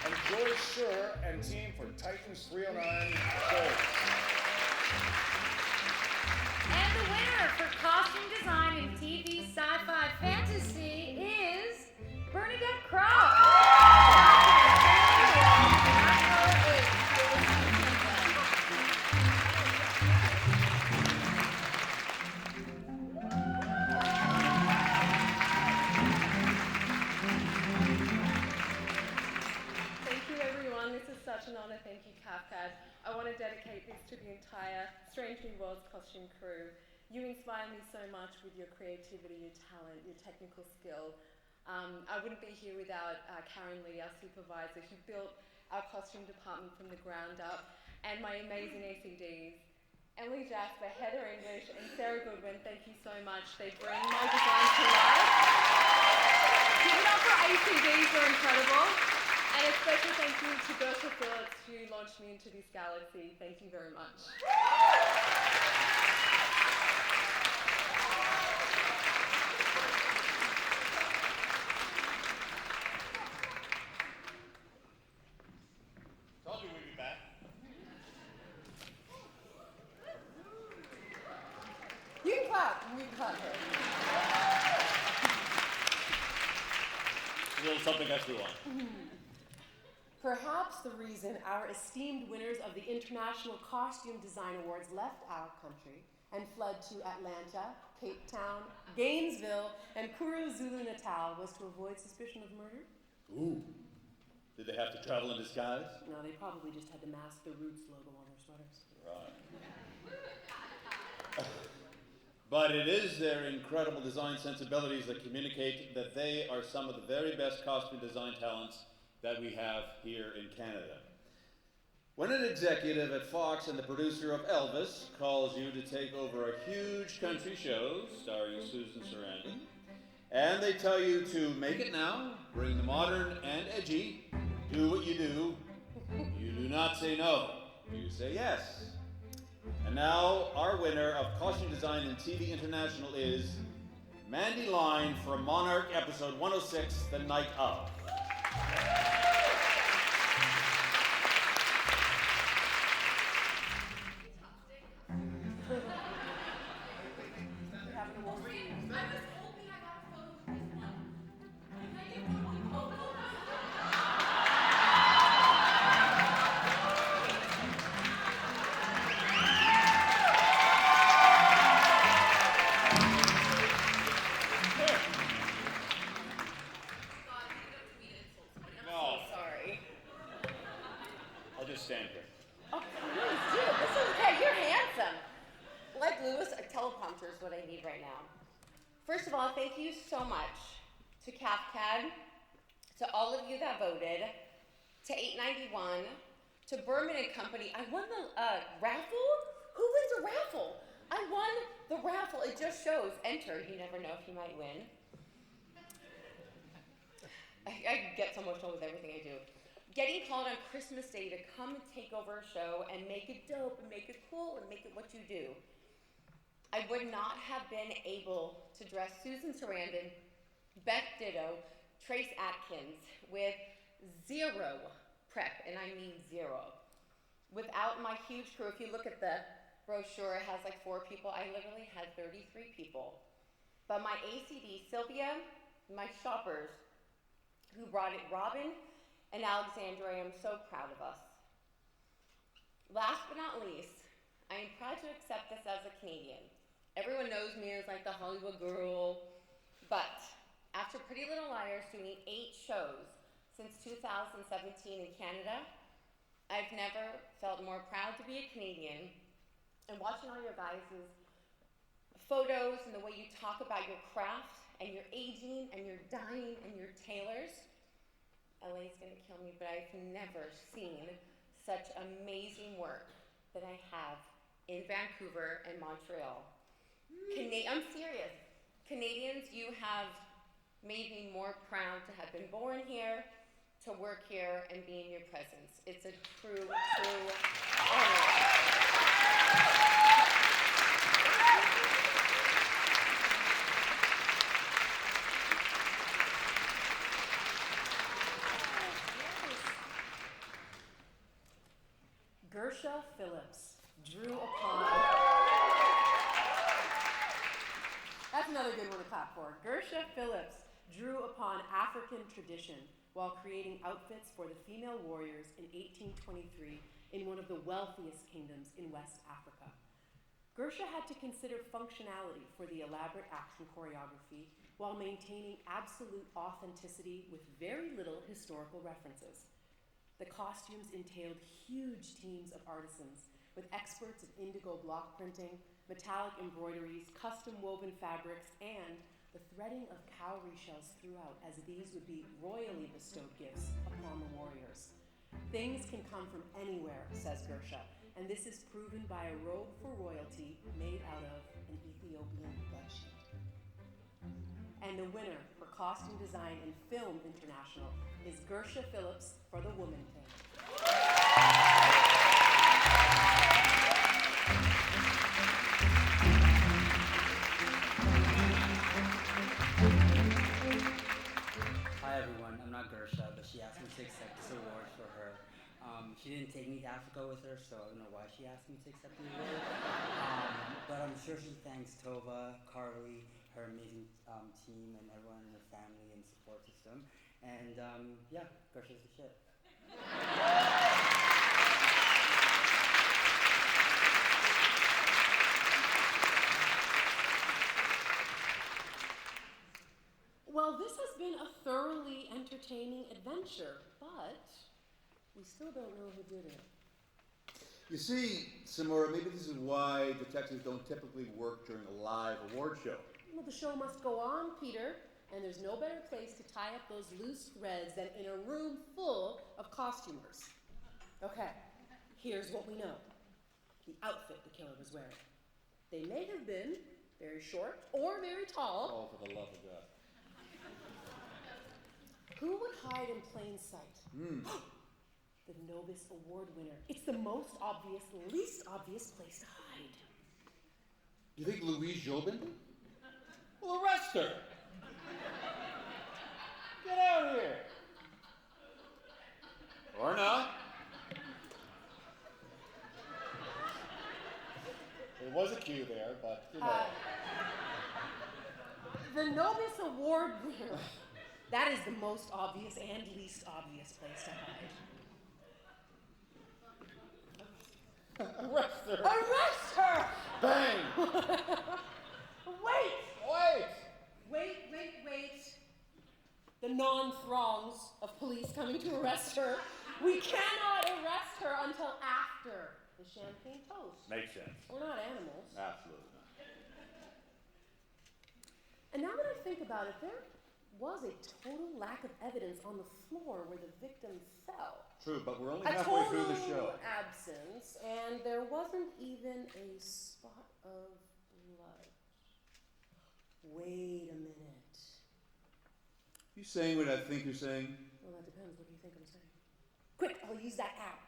And Joyce Schur and team for Titans 309 Goals. And the winner for costume design in TV sci-fi fantasy is Bernadette Croft. Thank you, everyone. This is such an honor. Thank you, CAFTCAD. I want to dedicate this to the entire Strange New Worlds costume crew. You inspire me so much with your creativity, your talent, your technical skill. I wouldn't be here without Karen Lee, our supervisor, who built our costume department from the ground up, and my amazing ACDs. Emily Jasper, Heather English, and Sarah Goodwin, thank you so much. They bring my designs to life. Give it up for ACDs, they're incredible. And a special thank you to Bertha Phillips, who launched me into this galaxy. Thank you very much. Told you we'd be back. You can clap. You can clap. A little something extra one. Perhaps the reason our esteemed winners of the International Costume Design Awards left our country and fled to Atlanta, Cape Town, Gainesville, and KwaZulu-Natal was to avoid suspicion of murder? Ooh. Did they have to travel in disguise? No, they probably just had to mask the Roots logo on their sweaters. Right. But it is their incredible design sensibilities that communicate that they are some of the very best costume design talents that we have here in Canada. When an executive at Fox and the producer of Elvis calls you to take over a huge country show starring Susan Sarandon, and they tell you to make it now, bring the modern and edgy, do what you do, you do not say no, you say yes. And now our winner of Costume Design in TV International is Mandy Line from Monarch episode 106, The Night of. What I need right now. First of all, thank you so much to CAFTCAD, to all of you that voted, to 891, to Berman and Company. I won the raffle? Who wins a raffle? I won the raffle. It just shows enter. You never know if you might win. I get so emotional with everything I do. Getting called on Christmas Day to come and take over a show and make it dope and make it cool and make it what you do. I would not have been able to dress Susan Sarandon, Beth Ditto, Trace Atkins with zero prep, and I mean zero. Without my huge crew, if you look at the brochure, it has like 4 people. I literally had 33 people. But my ACD, Sylvia, my shoppers, who brought it, Robin and Alexandra, I'm so proud of us. Last but not least, I am proud to accept this as a Canadian. Everyone knows me as like the Hollywood girl, but after Pretty Little Liars doing 8 shows since 2017 in Canada, I've never felt more proud to be a Canadian. And watching all your guys' photos and the way you talk about your craft and your aging and your dyeing and your tailors, LA's gonna kill me, but I've never seen such amazing work that I have in Vancouver and Montreal. I'm serious. Canadians, you have made me more proud to have been born here, to work here, and be in your presence. It's a true honor. Gersha Phillips drew upon... That's another good one to clap for. Gersha Phillips drew upon African tradition while creating outfits for the female warriors in 1823 in one of the wealthiest kingdoms in West Africa. Gersha had to consider functionality for the elaborate action choreography while maintaining absolute authenticity with very little historical references. The costumes entailed huge teams of artisans with experts in indigo block printing, metallic embroideries, custom woven fabrics, and the threading of cowrie shells throughout, as these would be royally bestowed gifts upon the warriors. Things can come from anywhere, says Gersha, and this is proven by a robe for royalty made out of an Ethiopian bedsheet. And the winner for Costume Design and Film International is Gersha Phillips for The Woman King. Hi everyone, I'm not Gersha, but she asked me to accept this award for her. She didn't take me to Africa with her, so I don't know why she asked me to accept the award. But I'm sure she thanks Tova, Carly, her amazing team, and everyone in her family and support system. And yeah, Gersha's the shit. Well, this has been a thoroughly entertaining adventure, but we still don't know who did it. You see, Samora, maybe this is why detectives don't typically work during a live award show. Well, the show must go on, Peter, and there's no better place to tie up those loose threads than in a room full of costumers. Okay, here's what we know. The outfit the killer was wearing. They may have been very short or very tall. Oh, for the love of God. Who would hide in plain sight? The Nobis Award winner. It's the most obvious, least obvious place to hide. You think Louise Jobin? Well, arrest arrest her. Get out here. Or not. There was a queue there, but you know. The Nobis Award winner. That is the most obvious and least obvious place to hide. Arrest her. Arrest her! Bang! Wait! Wait! Wait. The non-throngs of police coming to arrest her. We cannot arrest her until after the champagne toast. Makes sense. We're not animals. Absolutely not. And now that I think about it, there was a total lack of evidence on the floor where the victim fell. True, but we're only halfway through the show. Absence, and there wasn't even a spot of blood. Wait a minute. You saying what I think you're saying? Well, that depends. What do you think I'm saying? Quick, I'll use that app.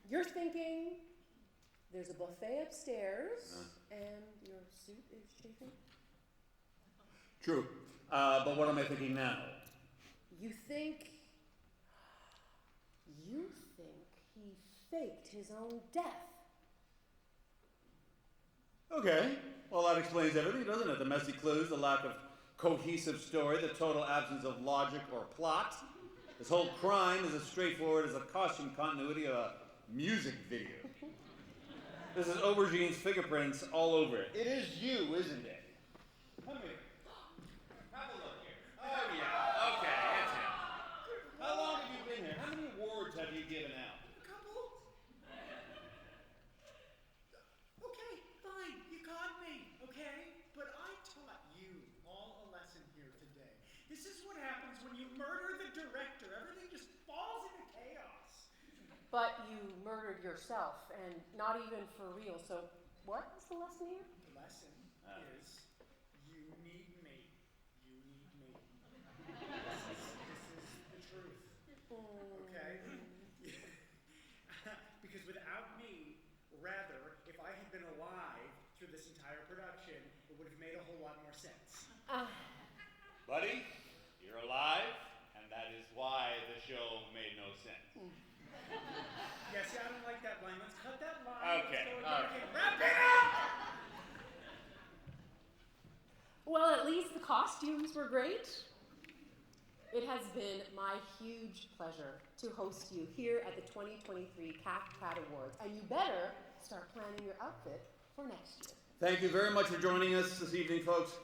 You're thinking there's a buffet upstairs, and your suit is chafing? True. But what am I thinking now? You think he faked his own death? Okay. Well, that explains everything, doesn't it? The messy clues, the lack of cohesive story, the total absence of logic or plot. This whole crime is as straightforward as the costume continuity of a music video. This is Aubergine's fingerprints all over it. It is you, isn't it? Come here. Have a look here. Oh, yeah. Okay, it's him. How long have you been here? How many awards have you given out? A couple. Okay, fine. You caught me, okay? But I taught you all a lesson here today. This is what happens when you murder the director. Everything just falls into chaos. But you murdered yourself, and not even for real. So, what is the lesson here? The lesson is you need me. You need me. This is the truth. Okay? Because without me, rather, if I had been alive through this entire production, it would have made a whole lot more sense. Buddy, you're alive, and that is why the show made no sense. Yeah, see, I don't like that line. Let's cut that line. Okay, Let's go all again. right. Wrap it up! Well, at least the costumes were great. It has been my huge pleasure to host you here at the 2023 CAFTCAD Awards, and you better start planning your outfit for next year. Thank you very much for joining us this evening, folks.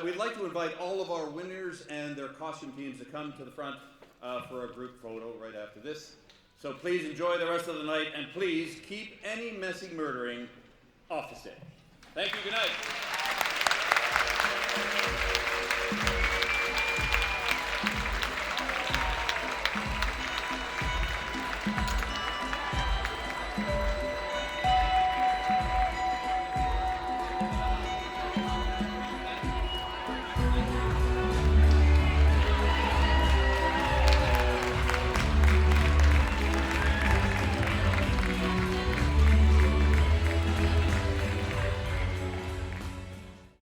We'd like to invite all of our winners and their costume teams to come to the front for a group photo right after this. So please enjoy the rest of the night, and please keep any messy murdering off the stage. Thank you. Good night.